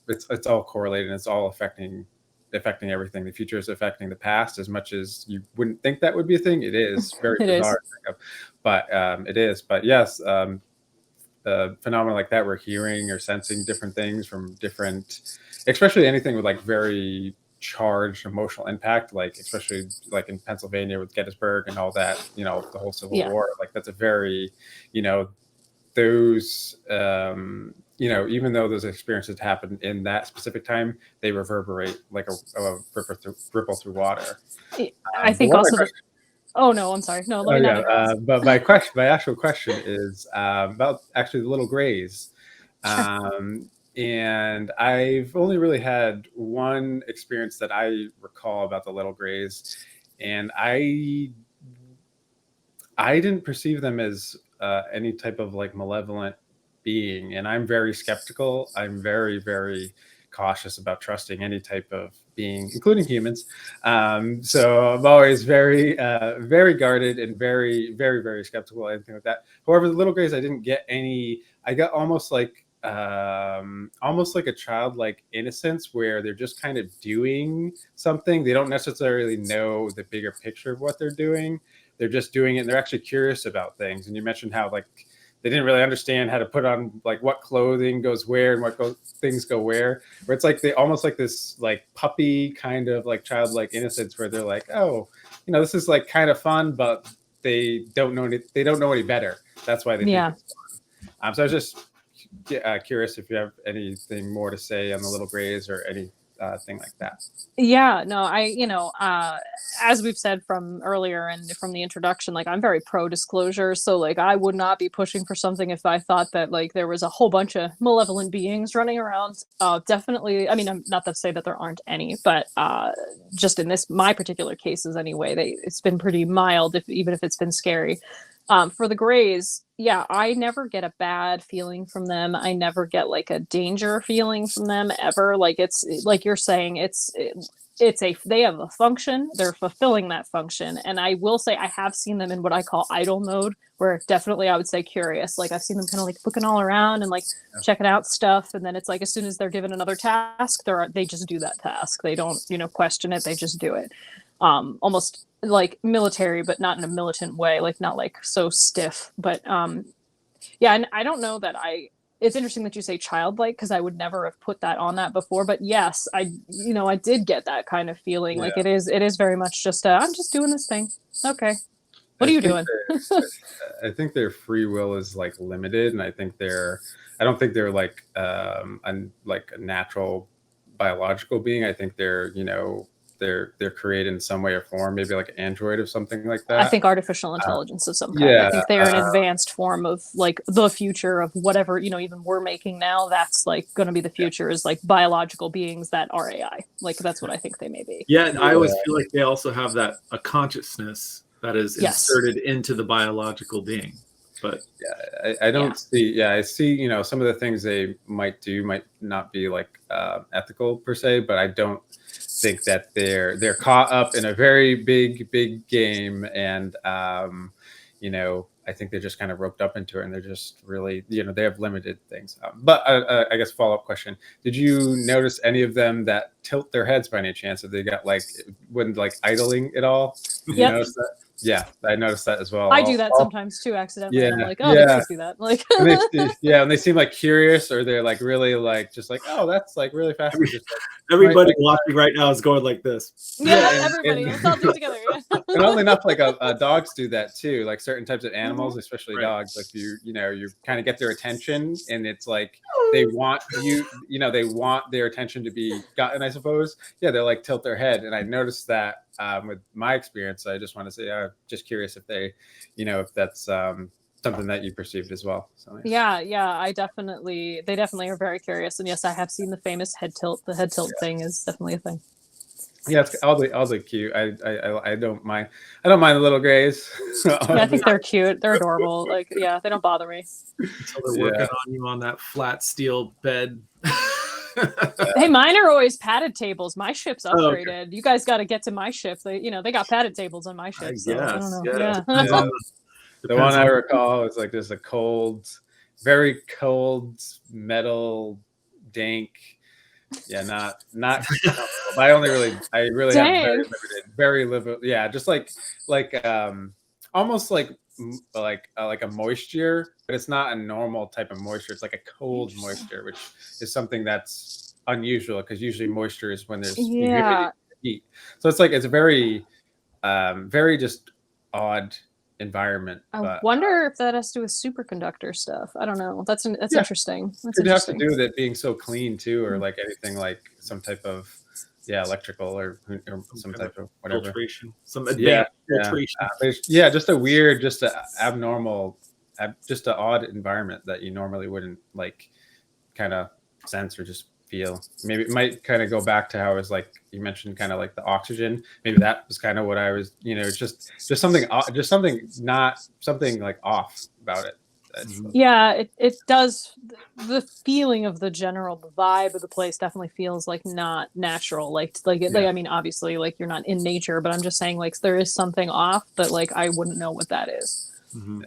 [SPEAKER 2] it's all correlated, and it's all affecting everything. The future is affecting the past as much as you wouldn't think that would be a thing. It is very bizarre to think of, but it is. But yes, phenomena like that, we're hearing or sensing different things from different, especially anything with like very charged emotional impact, like especially like in Pennsylvania with Gettysburg and all that, you know, the whole Civil War. Like that's a very, you know, those you know, even though those experiences happen in that specific time, they reverberate like a ripple through water.
[SPEAKER 3] I think also that. Oh no, I'm sorry. No, let me not.
[SPEAKER 2] But my actual question is about actually the little grays. And I've only really had one experience that I recall about the little grays, and I didn't perceive them as any type of like malevolent being, and I'm very skeptical. I'm very, very cautious about trusting any type of being, including humans. So I'm always very, very guarded and very, very, very skeptical, anything like that. However, the little grays, I didn't get any. I got almost like a childlike innocence where they're just kind of doing something. They don't necessarily know the bigger picture of what they're doing. They're just doing it, and they're actually curious about things. And you mentioned how like they didn't really understand how to put on like what clothing goes where and what things go where it's like they almost like this like puppy kind of like childlike innocence where they're like, oh, you know, this is like kind of fun, but they don't know any better. That's why they think it's fun. So I was just curious if you have anything more to say on the little grays or any thing like that.
[SPEAKER 3] Yeah, no, as we've said from earlier and from the introduction, like I'm very pro disclosure. So like I would not be pushing for something if I thought that like there was a whole bunch of malevolent beings running around. Definitely, I mean, I'm not to say that there aren't any, but just in my particular cases anyway, it's been pretty mild, even if it's been scary. For the grays, yeah, I never get a bad feeling from them. I never get like a danger feeling from them ever. Like it's like you're saying, they have a function. They're fulfilling that function. And I will say I have seen them in what I call idle mode, where definitely I would say curious. Like I've seen them kind of like looking all around and like checking out stuff. And then it's like as soon as they're given another task, they just do that task. They don't, question it. They just do it. Almost like military, but not in a militant way, like not like so stiff. But yeah, and I don't know that it's interesting that you say childlike, because I would never have put that on that before. But yes, I did get that kind of feeling. Like it is very much just I'm just doing this thing. Okay. What are you doing?
[SPEAKER 2] I think their free will is like limited, and I don't think they're like a natural biological being. I think they're they're created in some way or form, maybe like an android or something like that.
[SPEAKER 3] I think artificial intelligence of some kind. I think they're an advanced form of like the future of whatever, even we're making now. That's like going to be the future is like biological beings that are AI. Like that's what I think they may be.
[SPEAKER 1] Yeah. And I always feel like they also have a consciousness that is inserted into the biological being. But
[SPEAKER 2] I don't see. I see. Some of the things they might do might not be like ethical per se, but I don't think that they're caught up in a very big game, and I think they're just kind of roped up into it, and they're just really they have limited things. But I guess follow-up question: did you notice any of them that tilt their heads by any chance? If they got when idling at all? Did you notice that? Yeah, I noticed that as well.
[SPEAKER 3] I do that sometimes too, accidentally.
[SPEAKER 2] Yeah,
[SPEAKER 3] I'm like, oh, they just do that. Like,
[SPEAKER 2] and they seem like curious, or they're like really like just like, oh, that's like really fast.
[SPEAKER 1] Everybody watching right now is going like this.
[SPEAKER 3] Yeah, everybody. Let's all do it together.
[SPEAKER 2] And oddly enough, like dogs do that too. Like certain types of animals, especially dogs, like you kind of get their attention, and it's like they want they want their attention to be gotten, I suppose. Yeah, they'll like tilt their head, and I noticed that with my experience. I just want to say, I'm just curious if they, if that's something that you perceived as well. So
[SPEAKER 3] yeah, they definitely are very curious, and yes, I have seen the famous head tilt. The head tilt thing is definitely a thing.
[SPEAKER 2] Yeah, it's oddly cute. I don't mind. I don't mind the little grays.
[SPEAKER 3] I think they're cute. They're adorable. Like, yeah, they don't bother me.
[SPEAKER 1] So they're working on you on that flat steel bed.
[SPEAKER 3] Hey, mine are always padded tables. My ship's upgraded. Oh, okay. You guys got to get to my ship. They got padded tables on my ship. So I don't know. Yeah.
[SPEAKER 2] The one I recall was like there's a very cold metal dank. Yeah, not. I really have very limited. Yeah, just like almost like a moisture, but it's not a normal type of moisture. It's like a cold moisture, which is something that's unusual because usually moisture is when there's
[SPEAKER 3] Yeah.
[SPEAKER 2] humidity, heat. So it's like it's a very very just odd environment.
[SPEAKER 3] I
[SPEAKER 2] But
[SPEAKER 3] wonder if that has to do with superconductor stuff. I don't know. That's
[SPEAKER 2] Yeah.
[SPEAKER 3] interesting. That's
[SPEAKER 2] it'd have to
[SPEAKER 3] interesting.
[SPEAKER 2] do with it being so clean too, or like anything like some type of electrical or some type of whatever.
[SPEAKER 1] Filtration, some advanced filtration.
[SPEAKER 2] Just a weird, just a abnormal, just an odd environment that you normally wouldn't like kind of sense or just feel. Maybe it might kind of go back to how it was like you mentioned, kind of like the oxygen. Maybe that was kind of what I was, it's just something not something like off about it.
[SPEAKER 3] Yeah, it does. The feeling of the vibe of the place definitely feels like not natural. Like I mean, obviously, like you're not in nature, but I'm just saying, like there is something off, but like I wouldn't know what that is.
[SPEAKER 1] Mm-hmm.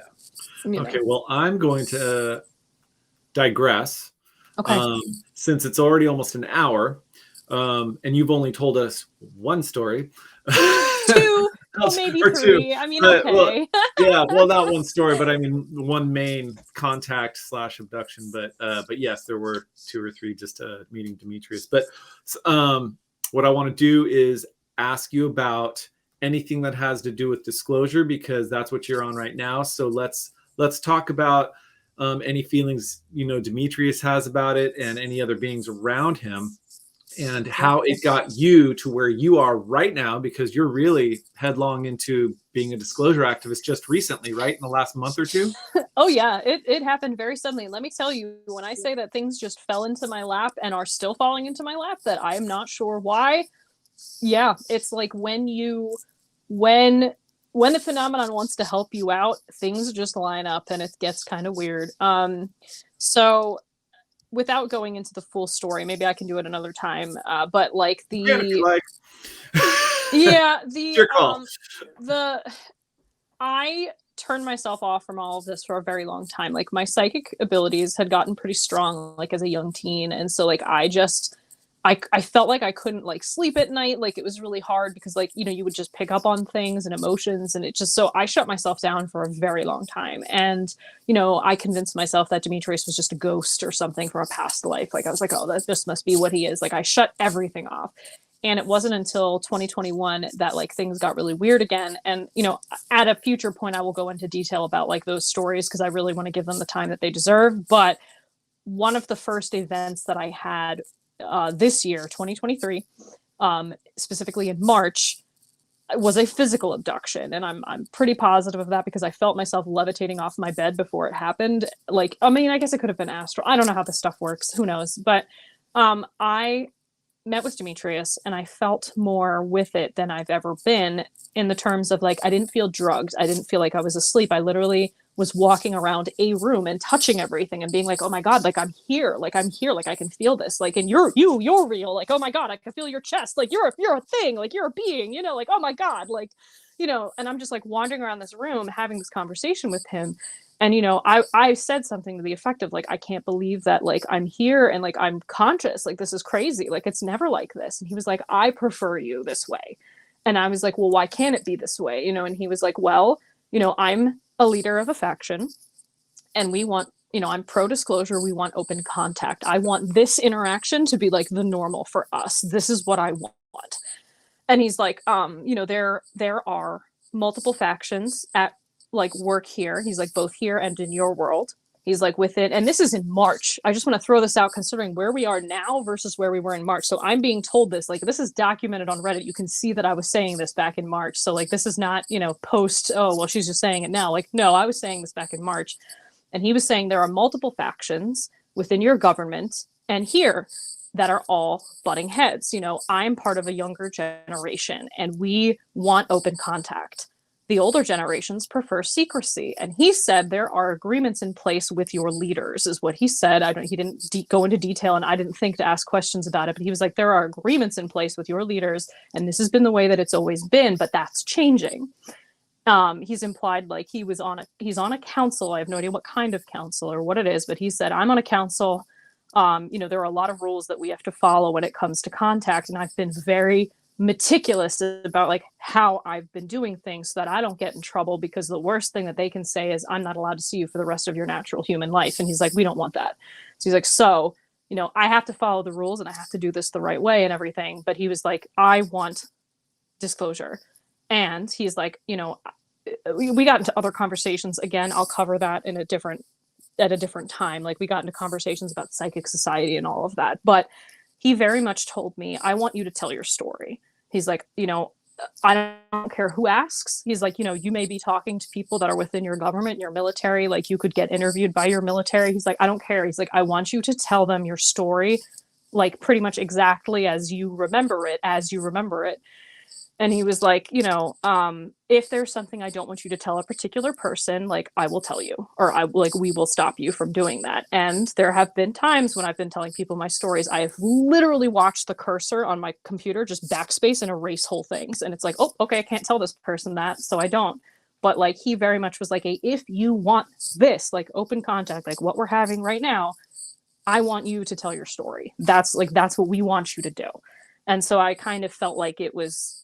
[SPEAKER 3] Yeah.
[SPEAKER 1] Okay, well, I'm going to digress.
[SPEAKER 3] Okay.
[SPEAKER 1] Since it's already almost an hour, and you've only told us one story.
[SPEAKER 3] Two. Well, maybe
[SPEAKER 1] or
[SPEAKER 3] three.
[SPEAKER 1] Two.
[SPEAKER 3] I mean,
[SPEAKER 1] But,
[SPEAKER 3] okay.
[SPEAKER 1] Well, not one story, but I mean one main contact / abduction. But yes, there were 2 or 3 just meeting Demetrius. But what I want to do is ask you about anything that has to do with disclosure, because that's what you're on right now. So let's talk about any feelings Demetrius has about it, and any other beings around him, and how it got you to where you are right now, because you're really headlong into being a disclosure activist just recently, right? In the last month or 2?
[SPEAKER 3] Oh yeah, it happened very suddenly. Let me tell you, when I say that things just fell into my lap and are still falling into my lap, that I am not sure why. Yeah, it's like when the phenomenon wants to help you out, things just line up and it gets kind of weird. So without going into the full story, maybe I can do it another time. But like
[SPEAKER 1] Your call.
[SPEAKER 3] I turned myself off from all of this for a very long time. Like my psychic abilities had gotten pretty strong, like as a young teen, and so like I felt like I couldn't like sleep at night. Like it was really hard because like, you would just pick up on things and emotions, and it just, so I shut myself down for a very long time. And, I convinced myself that Demetrius was just a ghost or something from a past life. Like I was like, oh, that just must be what he is. Like I shut everything off. And it wasn't until 2021 that like things got really weird again. And, at a future point, I will go into detail about like those stories, because I really want to give them the time that they deserve. But one of the first events that I had this year, 2023, specifically in March, was a physical abduction. And I'm pretty positive of that because I felt myself levitating off my bed before it happened. Like, I mean, I guess it could have been astral. I don't know how this stuff works. Who knows? But I met with Demetrius and I felt more with it than I've ever been, in the terms of like, I didn't feel drugged. I didn't feel like I was asleep. I literally was walking around a room and touching everything and being like, oh my God, like I'm here, like I can feel this, like, and you're real, like, oh my God, I can feel your chest, like you're a thing, like you're a being, like, oh my God, like, and I'm just like wandering around this room having this conversation with him. And, I said something to the effect of like, I can't believe that like I'm here and like I'm conscious, like this is crazy, like it's never like this. And he was like, I prefer you this way. And I was like, well, why can't it be this way? And he was like, well, I'm a leader of a faction and we want, I'm pro disclosure. We want open contact. I want this interaction to be like the normal for us. This is what I want. And he's like, there are multiple factions at like work here. He's like, both here and in your world. He's like, within, and this is in March. I just want to throw this out, considering where we are now versus where we were in March. So I'm being told this, like, this is documented on Reddit. You can see that I was saying this back in March. So like, this is not, post, oh, well, she's just saying it now. Like, no, I was saying this back in March. And he was saying there are multiple factions within your government and here that are all butting heads. I'm part of a younger generation and we want open contact. The older generations prefer secrecy. And he said there are agreements in place with your leaders, is what he said. He didn't go into detail, and I didn't think to ask questions about it, but he was like, there are agreements in place with your leaders, and this has been the way that it's always been, but that's changing. He's implied like he's on a council. I have no idea what kind of council or what it is, but he said, I'm on a council. There are a lot of rules that we have to follow when it comes to contact. And I've been very meticulous about like how I've been doing things so that I don't get in trouble, because the worst thing that they can say is I'm not allowed to see you for the rest of your natural human life. And he's like, we don't want that. So he's like, so you know, I have to follow the rules and I have to do this the right way and everything. But he was like, I want disclosure. And he's like, you know, we got into other conversations. Again, I'll cover that in at a different time. Like, we got into conversations about psychic society and all of that. But he very much told me, I want you to tell your story. He's like, you know, I don't care who asks. He's like, you know, you may be talking to people that are within your government, your military, like you could get interviewed by your military. He's like, I don't care. He's like, I want you to tell them your story, like pretty much exactly as you remember it, And he was like, you know, if there's something I don't want you to tell a particular person, like, I will tell you, or we will stop you from doing that. And there have been times when I've been telling people my stories, I have literally watched the cursor on my computer just backspace and erase whole things. And it's like, oh, okay, I can't tell this person that, so I don't. But like, he very much was like, if you want this, like open contact, like what we're having right now, I want you to tell your story. That's what we want you to do. And so I kind of felt like it was,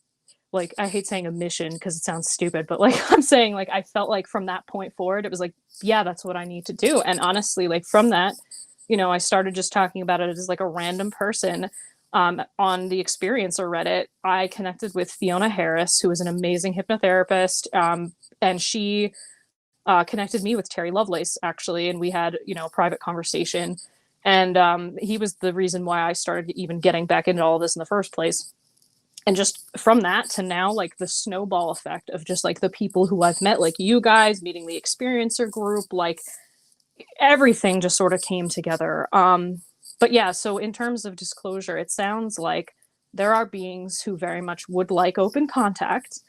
[SPEAKER 3] like, I hate saying a mission because it sounds stupid, but like I'm saying, like, I felt like from that point forward, it was like, yeah, that's what I need to do. And honestly, like from that, you know, I started just talking about it as like a random person on the Experiencer Reddit. I connected with Fiona Harris, who is an amazing hypnotherapist. And she connected me with Terry Lovelace, actually. And we had, you know, a private conversation. And he was the reason why I started even getting back into all this in the first place. And just from that to now, like the snowball effect of just like the people who I've met, like you guys, meeting the Experiencer group, like everything just sort of came together. But yeah, so in terms of disclosure, it sounds like there are beings who very much would like open contact.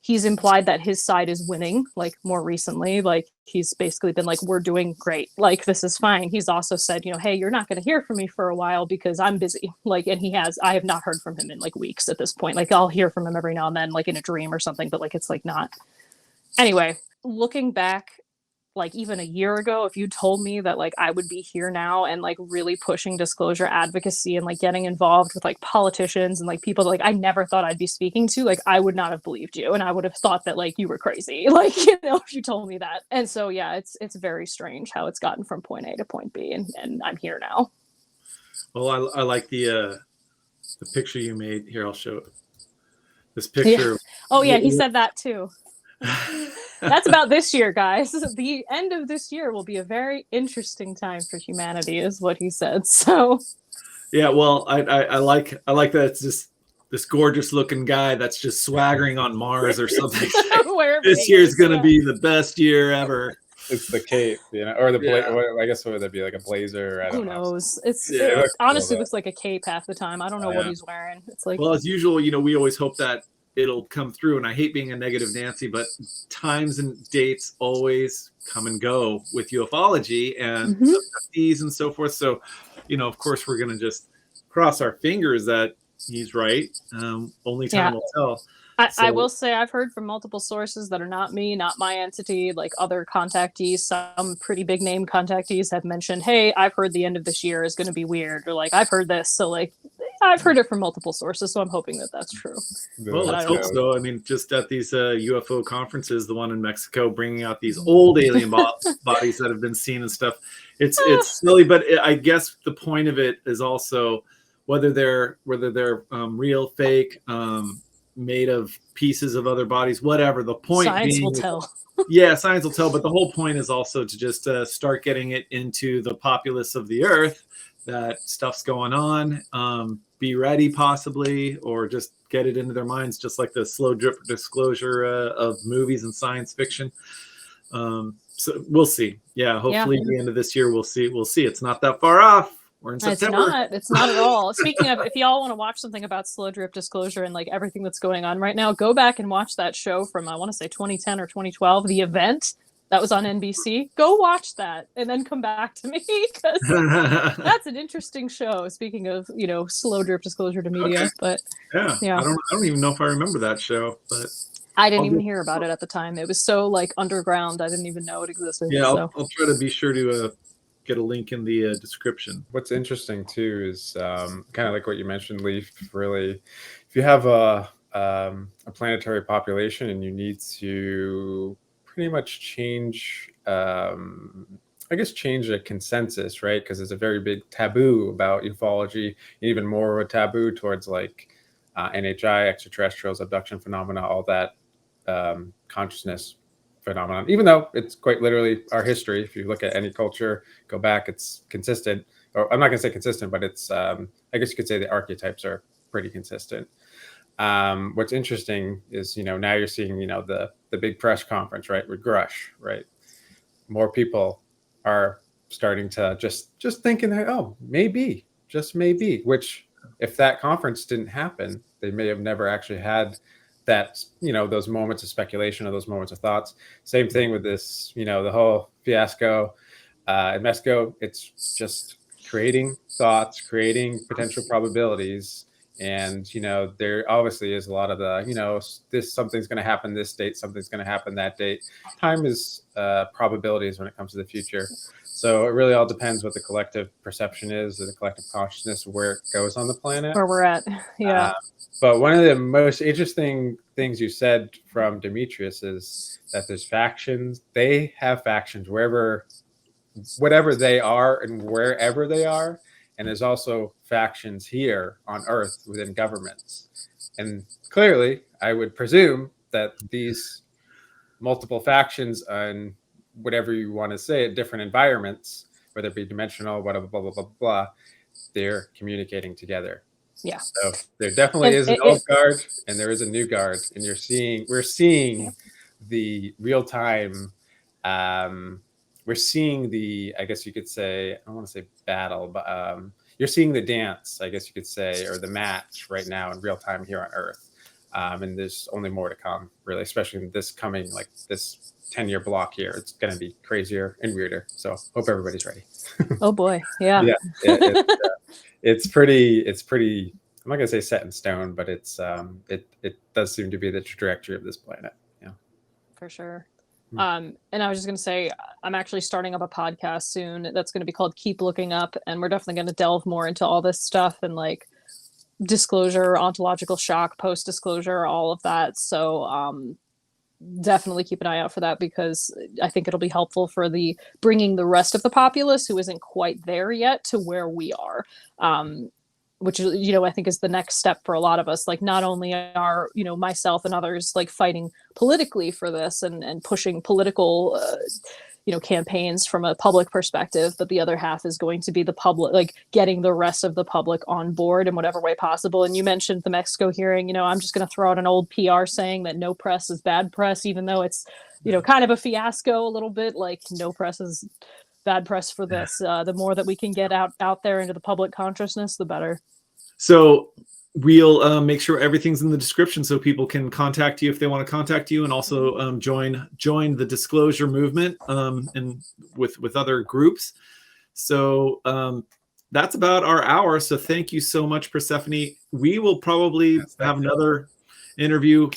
[SPEAKER 3] He's implied that his side is winning, like more recently, like he's basically been like, we're doing great, like this is fine. He's also said, you know, hey, you're not going to hear from me for a while because I'm busy. Like, and I have not heard from him in like weeks at this point. Like, I'll hear from him every now and then, like in a dream or something, but like, it's like not. Anyway, looking back, like even a year ago, if you told me that like I would be here now and like really pushing disclosure advocacy and like getting involved with like politicians and like people that like I never thought I'd be speaking to, like I would not have believed you, and I would have thought that like you were crazy, like, you know, if you told me that. And so yeah, it's very strange how it's gotten from point A to point B, and I'm here now.
[SPEAKER 1] Well, I like the picture you made here. I'll show it. This picture.
[SPEAKER 3] Yeah. Oh yeah, he said that too. That's about this year, guys. The end of this year will be a very interesting time for humanity, is what he said. So
[SPEAKER 1] yeah, well, I like that it's just this gorgeous looking guy that's just swaggering on Mars or something. This year's gonna be the best year ever.
[SPEAKER 2] It's the cape, you know, or the I guess what would that be, like a blazer? I don't know.
[SPEAKER 3] Who knows? It honestly looks like a cape half the time. I don't know what he's wearing. It's like,
[SPEAKER 1] well, as usual, you know, we always hope that it'll come through, and I hate being a negative Nancy, but times and dates always come and go with ufology and these and so forth. So, you know, of course, we're going to just cross our fingers that he's right. Only time will tell.
[SPEAKER 3] I will say I've heard from multiple sources that are not me, not my entity, like other contactees. Some pretty big name contactees have mentioned, hey, I've heard the end of this year is going to be weird, or like I've heard this. So like I've heard it from multiple sources, so I'm hoping that that's true.
[SPEAKER 1] Well, let's hope so. I mean, just at these UFO conferences, the one in Mexico, bringing out these old alien bodies that have been seen and stuff. It's silly, but I guess the point of it is also whether they're real, fake, made of pieces of other bodies, whatever. The point
[SPEAKER 3] science will tell.
[SPEAKER 1] Yeah, science will tell. But the whole point is also to just start getting it into the populace of the earth that stuff's going on. Be ready, possibly, or just get it into their minds, just like the slow drip disclosure of movies and science fiction. So we'll see. Yeah, hopefully the end of this year we'll see. It's not that far off. We're in September.
[SPEAKER 3] It's not at all. Speaking of, if y'all want to watch something about slow drip disclosure and like everything that's going on right now, go back and watch that show from, I want to say 2010 or 2012, The Event. That was on NBC. Go watch that and then come back to me, because that's an interesting show. Speaking of, you know, slow drip disclosure to media, okay. But
[SPEAKER 1] yeah. I don't even know if I remember that show, but
[SPEAKER 3] I didn't even hear about it at the time. It was so like underground. I didn't even know it existed.
[SPEAKER 1] Yeah, I'll try to be sure to get a link in the description.
[SPEAKER 2] What's interesting too is kind of like what you mentioned, Leaf. Really, if you have a planetary population and you need to pretty much change I guess, change the consensus, right? Because there's a very big taboo about ufology, even more of a taboo towards like NHI, extraterrestrials, abduction phenomena, all that consciousness phenomenon, even though it's quite literally our history. If you look at any culture, go back, it's consistent. Or I'm not going to say consistent, but it's, I guess you could say the archetypes are pretty consistent. What's interesting is, now you're seeing, the big press conference, right, with Grush, right? More people are starting to just thinking that, oh, maybe, just maybe, which if that conference didn't happen, they may have never actually had that, those moments of speculation or those moments of thoughts. Same thing with this, the whole fiasco in Mexico. It's just creating thoughts, creating potential probabilities. And, there obviously is a lot of the, this something's going to happen this date, something's going to happen that date. Time is probabilities when it comes to the future. So it really all depends what the collective perception is, or the collective consciousness, where it goes on the planet.
[SPEAKER 3] Where we're at. Yeah.
[SPEAKER 2] But one of the most interesting things you said from Demetrius is that there's factions. They have factions whatever they are and wherever they are. And there's also factions here on Earth within governments. And clearly, I would presume that these multiple factions and whatever you want to say at different environments, whether it be dimensional, whatever, blah, blah, blah, blah, they're communicating together.
[SPEAKER 3] Yeah.
[SPEAKER 2] So there definitely is an old guard and there is a new guard. And we're seeing the real time, we're seeing the, I guess you could say, I don't want to say battle, but you're seeing the dance, I guess you could say, or the match right now in real time here on Earth. And there's only more to come, really, especially in this coming, like this 10-year block here. It's going to be crazier and weirder. So hope everybody's ready.
[SPEAKER 3] Oh boy. Yeah.
[SPEAKER 2] Yeah. It's pretty, I'm not going to say set in stone, but it does seem to be the trajectory of this planet. Yeah.
[SPEAKER 3] For sure. And I was just going to say, I'm actually starting up a podcast soon that's going to be called Keep Looking Up. And we're definitely going to delve more into all this stuff and like disclosure, ontological shock, post-disclosure, all of that. So definitely keep an eye out for that, because I think it'll be helpful for bringing the rest of the populace who isn't quite there yet to where we are. Which, I think is the next step for a lot of us. Like, not only are, myself and others like fighting politically for this and pushing political, campaigns from a public perspective, but the other half is going to be the public, like getting the rest of the public on board in whatever way possible. And you mentioned the Mexico hearing, I'm just going to throw out an old PR saying that no press is bad press, even though it's, kind of a fiasco a little bit, like no press is bad press for this. The more that we can get out there into the public consciousness, the better.
[SPEAKER 1] So we'll make sure everything's in the description so people can contact you if they want to contact you, and also join the disclosure movement and with other groups. So that's about our hour. So thank you so much, Persephone. We will probably have another interview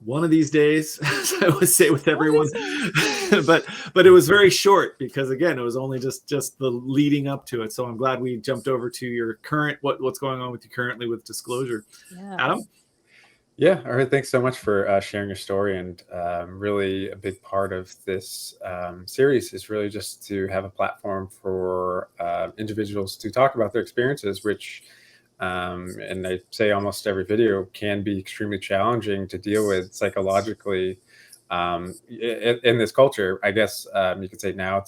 [SPEAKER 1] one of these days, as I always say with everyone. but it was very short because, again, it was only just the leading up to it. So I'm glad we jumped over to your current what's going on with you currently with disclosure. Yeah. Adam?
[SPEAKER 2] Yeah, all right. Thanks so much for sharing your story. And really a big part of this series is really just to have a platform for individuals to talk about their experiences, which and I say almost every video can be extremely challenging to deal with psychologically in this culture. I guess you could say now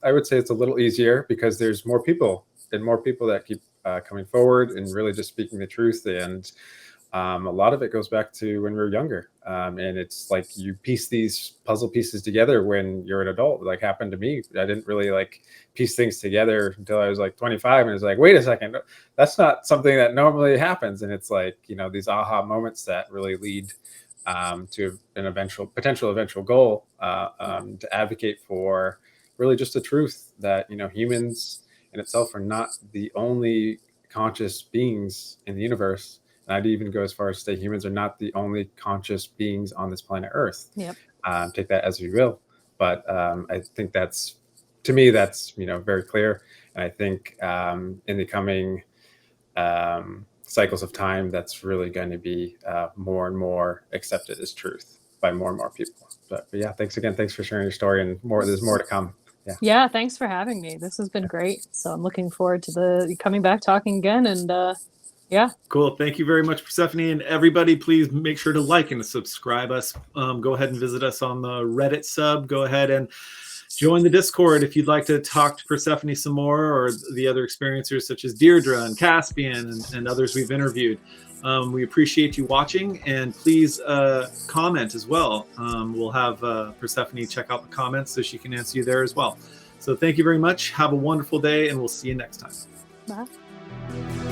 [SPEAKER 2] I would say it's a little easier because there's more people that keep coming forward and really just speaking the truth. And a lot of it goes back to when we were younger. And it's like you piece these puzzle pieces together when you're an adult. Like happened to me. I didn't really like piece things together until I was like 25. And it's like, wait a second, that's not something that normally happens. And it's like, these aha moments that really lead to an potential eventual goal to advocate for really just the truth that, humans in itself are not the only conscious beings in the universe. And I'd even go as far as to say humans are not the only conscious beings on this planet Earth.
[SPEAKER 3] Yep.
[SPEAKER 2] Take that as you will. But I think that's very clear. And I think in the coming cycles of time, that's really going to be more and more accepted as truth by more and more people. But yeah, thanks again. Thanks for sharing your story, and there's more to come.
[SPEAKER 3] Yeah, thanks for having me. This has been great. So I'm looking forward to the coming back, talking again, and yeah.
[SPEAKER 1] Cool. Thank you very much, Persephone. And everybody, please make sure to like and subscribe us. Go ahead and visit us on the Reddit sub. Go ahead and join the Discord if you'd like to talk to Persephone some more, or the other experiencers such as Deirdre and Caspian and others we've interviewed. We appreciate you watching, and please comment as well. We'll have Persephone check out the comments so she can answer you there as well. So thank you very much. Have a wonderful day, and we'll see you next time.
[SPEAKER 3] Bye.